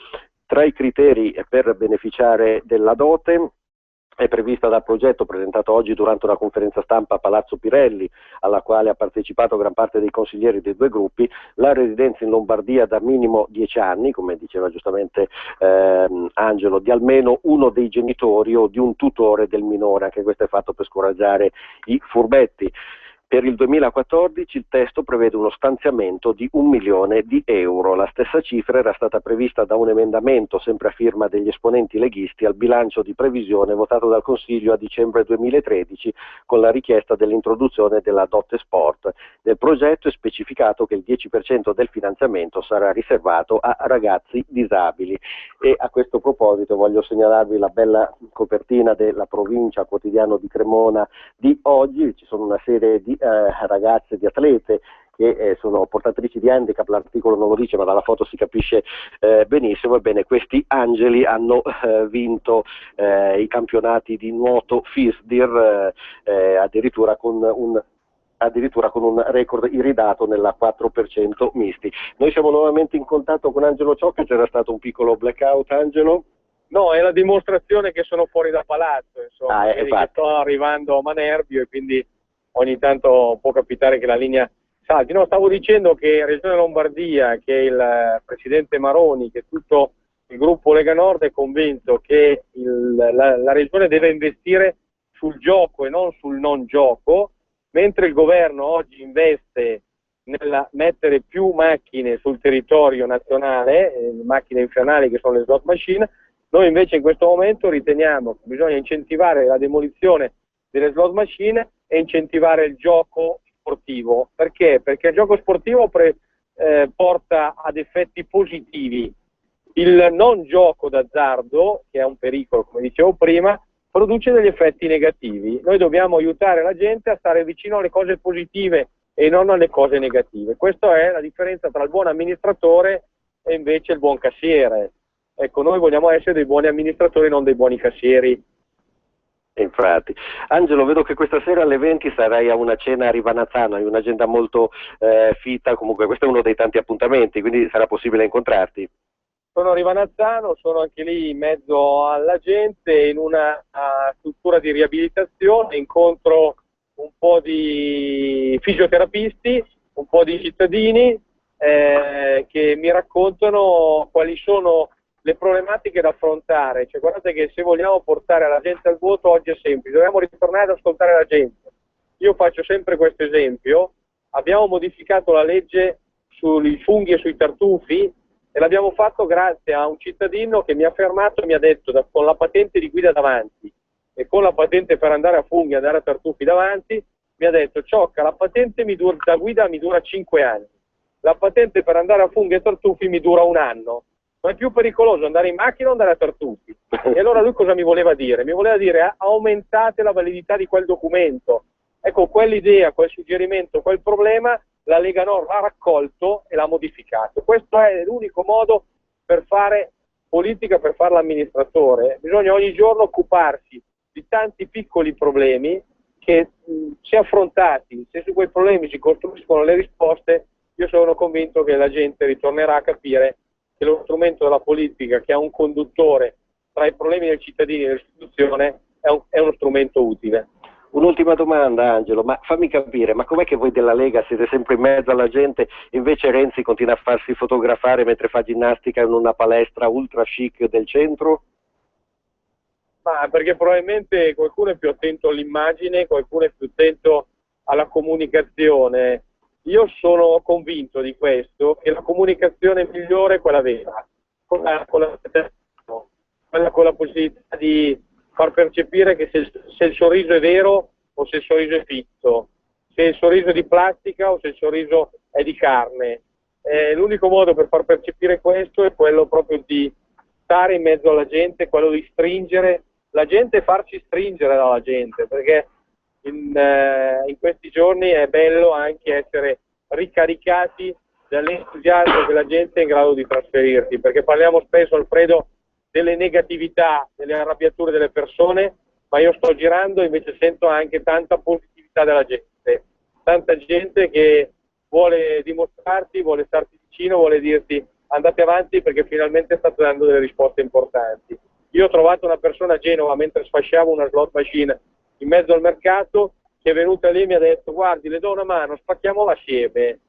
Tra i criteri per beneficiare della dote è prevista dal progetto presentato oggi durante una conferenza stampa a Palazzo Pirelli, alla quale ha partecipato gran parte dei consiglieri dei due gruppi, la residenza in Lombardia da minimo 10 anni, come diceva giustamente Angelo, di almeno uno dei genitori o di un tutore del minore, anche questo è fatto per scoraggiare i furbetti. Per il 2014 il testo prevede uno stanziamento di 1 milione di euro. La stessa cifra era stata prevista da un emendamento, sempre a firma degli esponenti leghisti, al bilancio di previsione votato dal Consiglio a dicembre 2013 con la richiesta dell'introduzione della dote sport. Nel progetto è specificato che il 10% del finanziamento sarà riservato a ragazzi disabili. E a questo proposito voglio segnalarvi la bella copertina della Provincia, quotidiano di Cremona di oggi. Ci sono una serie di ragazze, di atlete che sono portatrici di handicap, l'articolo non lo dice ma dalla foto si capisce benissimo. Ebbene, questi angeli hanno vinto i campionati di nuoto FISDIR addirittura con un record iridato nella 4% misti. Noi siamo nuovamente in contatto con Angelo Ciocca, c'era stato un piccolo blackout, Angelo? No, è la dimostrazione che sono fuori da palazzo, insomma, che sto arrivando a Manerbio e quindi ogni tanto può capitare che la linea salti. No, stavo dicendo che Regione Lombardia, che il Presidente Maroni, che tutto il gruppo Lega Nord è convinto che la Regione deve investire sul gioco e non sul non gioco, mentre il Governo oggi investe nel mettere più macchine sul territorio nazionale, macchine infernali che sono le slot machine. Noi invece in questo momento riteniamo che bisogna incentivare la demolizione delle slot machine e incentivare il gioco sportivo. Perché? Perché il gioco sportivo porta ad effetti positivi. Il non gioco d'azzardo, che è un pericolo, come dicevo prima, produce degli effetti negativi. Noi dobbiamo aiutare la gente a stare vicino alle cose positive e non alle cose negative. Questa è la differenza tra il buon amministratore e invece il buon cassiere. Ecco, noi vogliamo essere dei buoni amministratori, non dei buoni cassieri. Infatti. Angelo, vedo che questa sera alle 20 sarai a una cena a Rivanazzano, hai un'agenda molto fitta, comunque questo è uno dei tanti appuntamenti, quindi sarà possibile incontrarti. Sono a Rivanazzano, sono anche lì in mezzo alla gente, in una struttura di riabilitazione, incontro un po' di fisioterapisti, un po' di cittadini che mi raccontano quali sono le problematiche da affrontare. Cioè, guardate che se vogliamo portare la gente al voto oggi è semplice, dobbiamo ritornare ad ascoltare la gente. Io faccio sempre questo esempio: abbiamo modificato la legge sui funghi e sui tartufi e l'abbiamo fatto grazie a un cittadino che mi ha fermato e mi ha detto, con la patente di guida davanti e con la patente per andare a funghi e andare a tartufi davanti, mi ha detto: Ciocca, la patente da guida mi dura 5 anni, la patente per andare a funghi e tartufi mi dura 1 anno. Non è più pericoloso andare in macchina o andare a tartufi? E allora lui cosa mi voleva dire? Mi voleva dire: aumentate la validità di quel documento. Ecco, quell'idea, quel suggerimento, quel problema, la Lega Nord l'ha raccolto e l'ha modificato. Questo è l'unico modo per fare politica, per fare l'amministratore. Bisogna ogni giorno occuparsi di tanti piccoli problemi che, se affrontati, se su quei problemi si costruiscono le risposte, io sono convinto che la gente ritornerà a capire che lo strumento della politica, che ha un conduttore tra i problemi del cittadino e dell'istituzione, è uno strumento utile. Un'ultima domanda, Angelo, ma fammi capire, ma com'è che voi della Lega siete sempre in mezzo alla gente, invece Renzi continua a farsi fotografare mentre fa ginnastica in una palestra ultra chic del centro? Ma perché probabilmente qualcuno è più attento all'immagine, qualcuno è più attento alla comunicazione. Io sono convinto di questo, che la comunicazione migliore è quella vera, quella con la possibilità di far percepire che se il sorriso è vero o se il sorriso è fitto, se il sorriso è di plastica o se il sorriso è di carne. L'unico modo per far percepire questo è quello proprio di stare in mezzo alla gente, quello di stringere la gente e farci stringere dalla gente, perché in questi giorni è bello anche essere ricaricati dall'entusiasmo che la gente è in grado di trasferirti, perché parliamo spesso, Alfredo, delle negatività, delle arrabbiature delle persone, ma io sto girando e invece sento anche tanta positività della gente, tanta gente che vuole dimostrarti, vuole starti vicino, vuole dirti andate avanti perché finalmente state dando delle risposte importanti. Io ho trovato una persona a Genova mentre sfasciavo una slot machine in mezzo al mercato che è venuta lì e mi ha detto: guardi, le do una mano, spacchiamola assieme.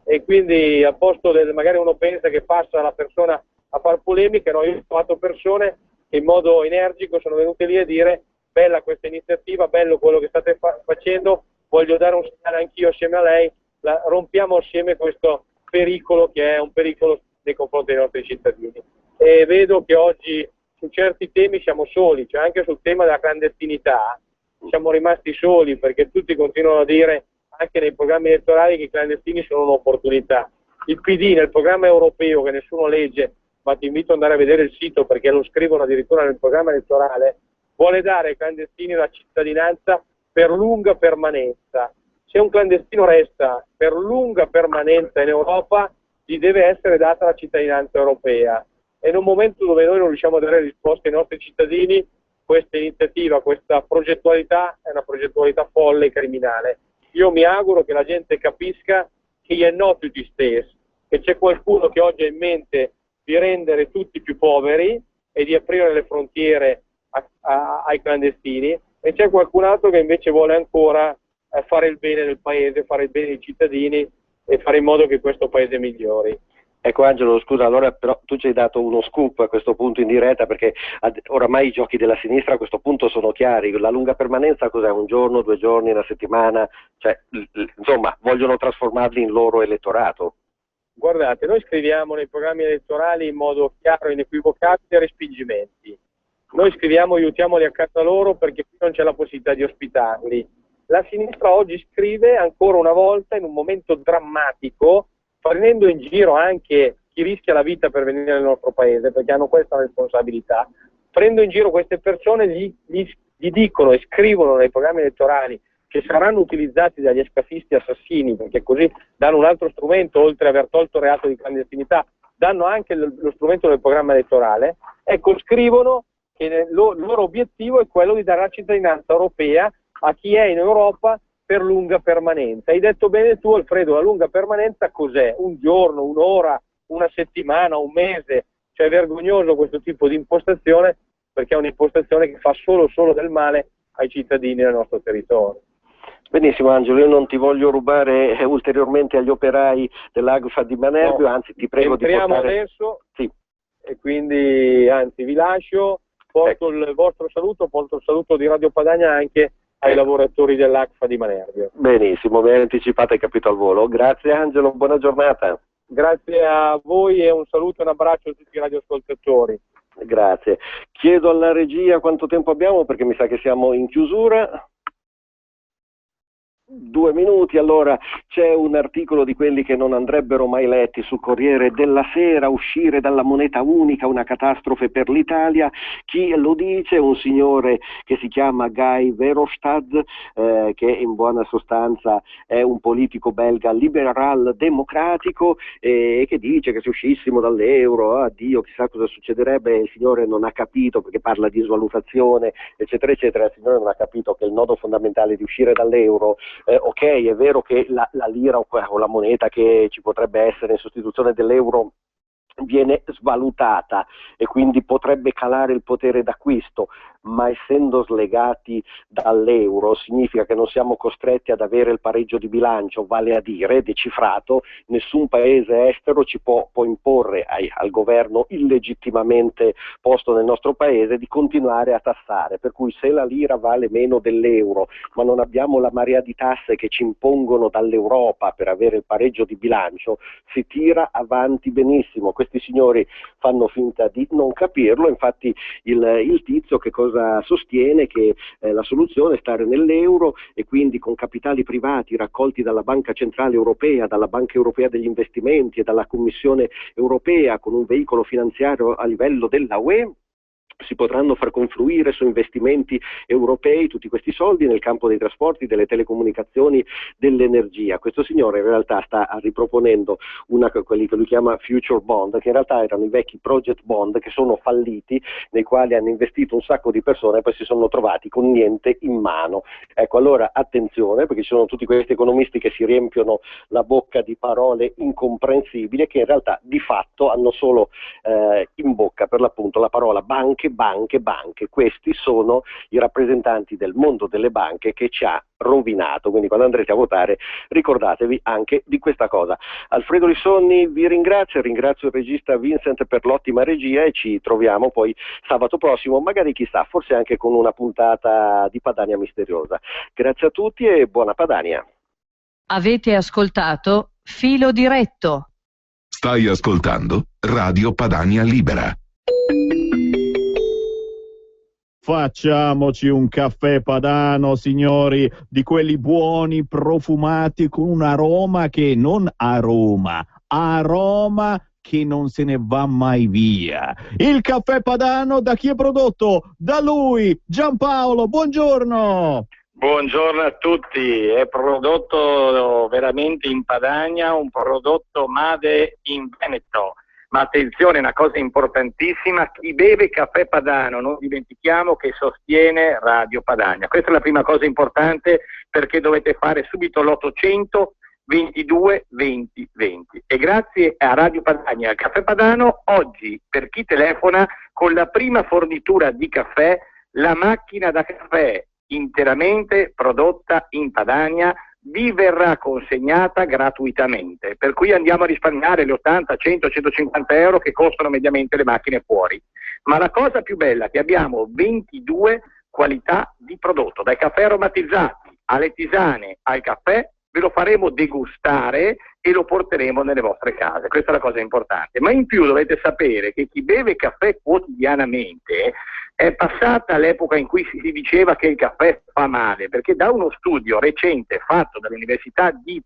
E quindi al posto magari uno pensa che passa la persona a far polemiche, no, io ho trovato persone che in modo energico sono venute lì a dire: bella questa iniziativa, bello quello che state facendo, voglio dare un segnale anch'io assieme a lei, rompiamo assieme questo pericolo che è un pericolo nei confronti dei nostri cittadini. E vedo che oggi su certi temi siamo soli, cioè anche sul tema della clandestinità siamo rimasti soli, perché tutti continuano a dire, anche nei programmi elettorali, che i clandestini sono un'opportunità. Il PD nel programma europeo, che nessuno legge, ma ti invito ad andare a vedere il sito perché lo scrivono addirittura nel programma elettorale, vuole dare ai clandestini la cittadinanza per lunga permanenza. Se un clandestino resta per lunga permanenza in Europa, gli deve essere data la cittadinanza europea. E in un momento dove noi non riusciamo a dare risposte ai nostri cittadini, questa iniziativa, questa progettualità è una progettualità folle e criminale. Io mi auguro che la gente capisca che è not to this, che c'è qualcuno che oggi ha in mente di rendere tutti più poveri e di aprire le frontiere ai clandestini, e c'è qualcun altro che invece vuole ancora fare il bene del paese, fare il bene dei cittadini e fare in modo che questo paese migliori. Ecco Angelo, scusa, allora però tu ci hai dato uno scoop a questo punto in diretta, perché oramai i giochi della sinistra a questo punto sono chiari. La lunga permanenza cos'è? Un giorno, 2 giorni, una settimana? Cioè, insomma, vogliono trasformarli in loro elettorato. Guardate, noi scriviamo nei programmi elettorali in modo chiaro e inequivocabile respingimenti. Noi scriviamo aiutiamoli a casa loro perché qui non c'è la possibilità di ospitarli. La sinistra oggi scrive ancora una volta in un momento drammatico, prendendo in giro anche chi rischia la vita per venire nel nostro paese, perché hanno questa responsabilità, prendo in giro queste persone, gli dicono e scrivono nei programmi elettorali che saranno utilizzati dagli scafisti assassini, perché così danno un altro strumento, oltre ad aver tolto il reato di clandestinità, danno anche lo strumento del programma elettorale. Ecco, scrivono che il loro obiettivo è quello di dare la cittadinanza europea a chi è in Europa per lunga permanenza. Hai detto bene tu, Alfredo, la lunga permanenza cos'è? Un giorno, un'ora, una settimana, un mese? Cioè è vergognoso questo tipo di impostazione, perché è un'impostazione che fa solo del male ai cittadini del nostro territorio. Benissimo Angelo, io non ti voglio rubare ulteriormente agli operai dell'Agfa di Manerbio, no, anzi ti prego di portare... Entriamo adesso, sì. E quindi anzi vi lascio, porto il vostro saluto, porto il saluto di Radio Padania anche ai lavoratori dell'Agfa di Manerbio. Benissimo, mi hai anticipato, hai capito al volo. Grazie Angelo, buona giornata. Grazie a voi e un saluto e un abbraccio a tutti i radioascoltatori. Grazie. Chiedo alla regia quanto tempo abbiamo, perché mi sa che siamo in chiusura. 2 minuti, allora c'è un articolo di quelli che non andrebbero mai letti sul Corriere della Sera: uscire dalla moneta unica, una catastrofe per l'Italia. Chi lo dice? Un signore che si chiama Guy Verhofstadt, che in buona sostanza è un politico belga liberal democratico, e che dice che se uscissimo dall'euro, addio, chissà cosa succederebbe. Il signore non ha capito, perché parla di svalutazione eccetera eccetera, il signore non ha capito che il nodo fondamentale di uscire dall'euro, ok, è vero che la lira o la moneta che ci potrebbe essere in sostituzione dell'euro viene svalutata e quindi potrebbe calare il potere d'acquisto, ma essendo slegati dall'euro significa che non siamo costretti ad avere il pareggio di bilancio, vale a dire decifrato, nessun paese estero ci può imporre al governo illegittimamente posto nel nostro paese di continuare a tassare, per cui se la lira vale meno dell'euro ma non abbiamo la marea di tasse che ci impongono dall'Europa per avere il pareggio di bilancio, si tira avanti benissimo. Questi signori fanno finta di non capirlo, infatti il tizio che cosa sostiene? Che la soluzione è stare nell'euro e quindi con capitali privati raccolti dalla Banca Centrale Europea, dalla Banca Europea degli Investimenti e dalla Commissione Europea, con un veicolo finanziario a livello della UE, si potranno far confluire su investimenti europei tutti questi soldi nel campo dei trasporti, delle telecomunicazioni, dell'energia. Questo signore in realtà sta riproponendo quelli che lui chiama future bond, che in realtà erano i vecchi project bond che sono falliti, nei quali hanno investito un sacco di persone e poi si sono trovati con niente in mano. Ecco, allora attenzione, perché ci sono tutti questi economisti che si riempiono la bocca di parole incomprensibili che in realtà di fatto hanno solo in bocca per l'appunto la parola banche, banche. Questi sono i rappresentanti del mondo delle banche che ci ha rovinato, quindi quando andrete a votare ricordatevi anche di questa cosa. Alfredo Lissonni vi ringrazio il regista Vincent per l'ottima regia e ci troviamo poi sabato prossimo, magari chissà, forse anche con una puntata di Padania Misteriosa. Grazie a tutti e buona Padania. Avete ascoltato Filo Diretto. Stai ascoltando Radio Padania Libera. Facciamoci un caffè padano, signori, di quelli buoni, profumati, con un aroma che non aroma che non se ne va mai via. Il caffè padano da chi è prodotto? Da lui, Giampaolo, buongiorno! Buongiorno a tutti, è prodotto veramente in Padania, un prodotto made in Veneto. Ma attenzione, una cosa importantissima, chi beve caffè padano, non dimentichiamo che sostiene Radio Padania. Questa è la prima cosa importante, perché dovete fare subito l'800 22 20 20. E grazie a Radio Padania, al caffè padano, oggi per chi telefona con la prima fornitura di caffè, la macchina da caffè interamente prodotta in Padania vi verrà consegnata gratuitamente, per cui andiamo a risparmiare le 80, 100, 150 euro che costano mediamente le macchine fuori. Ma la cosa più bella è che abbiamo 22 qualità di prodotto, dai caffè aromatizzati alle tisane al caffè, ve lo faremo degustare e lo porteremo nelle vostre case. Questa è la cosa importante. Ma in più dovete sapere che chi beve caffè quotidianamente è passata l'epoca in cui si diceva che il caffè fa male, perché da uno studio recente fatto dall'Università di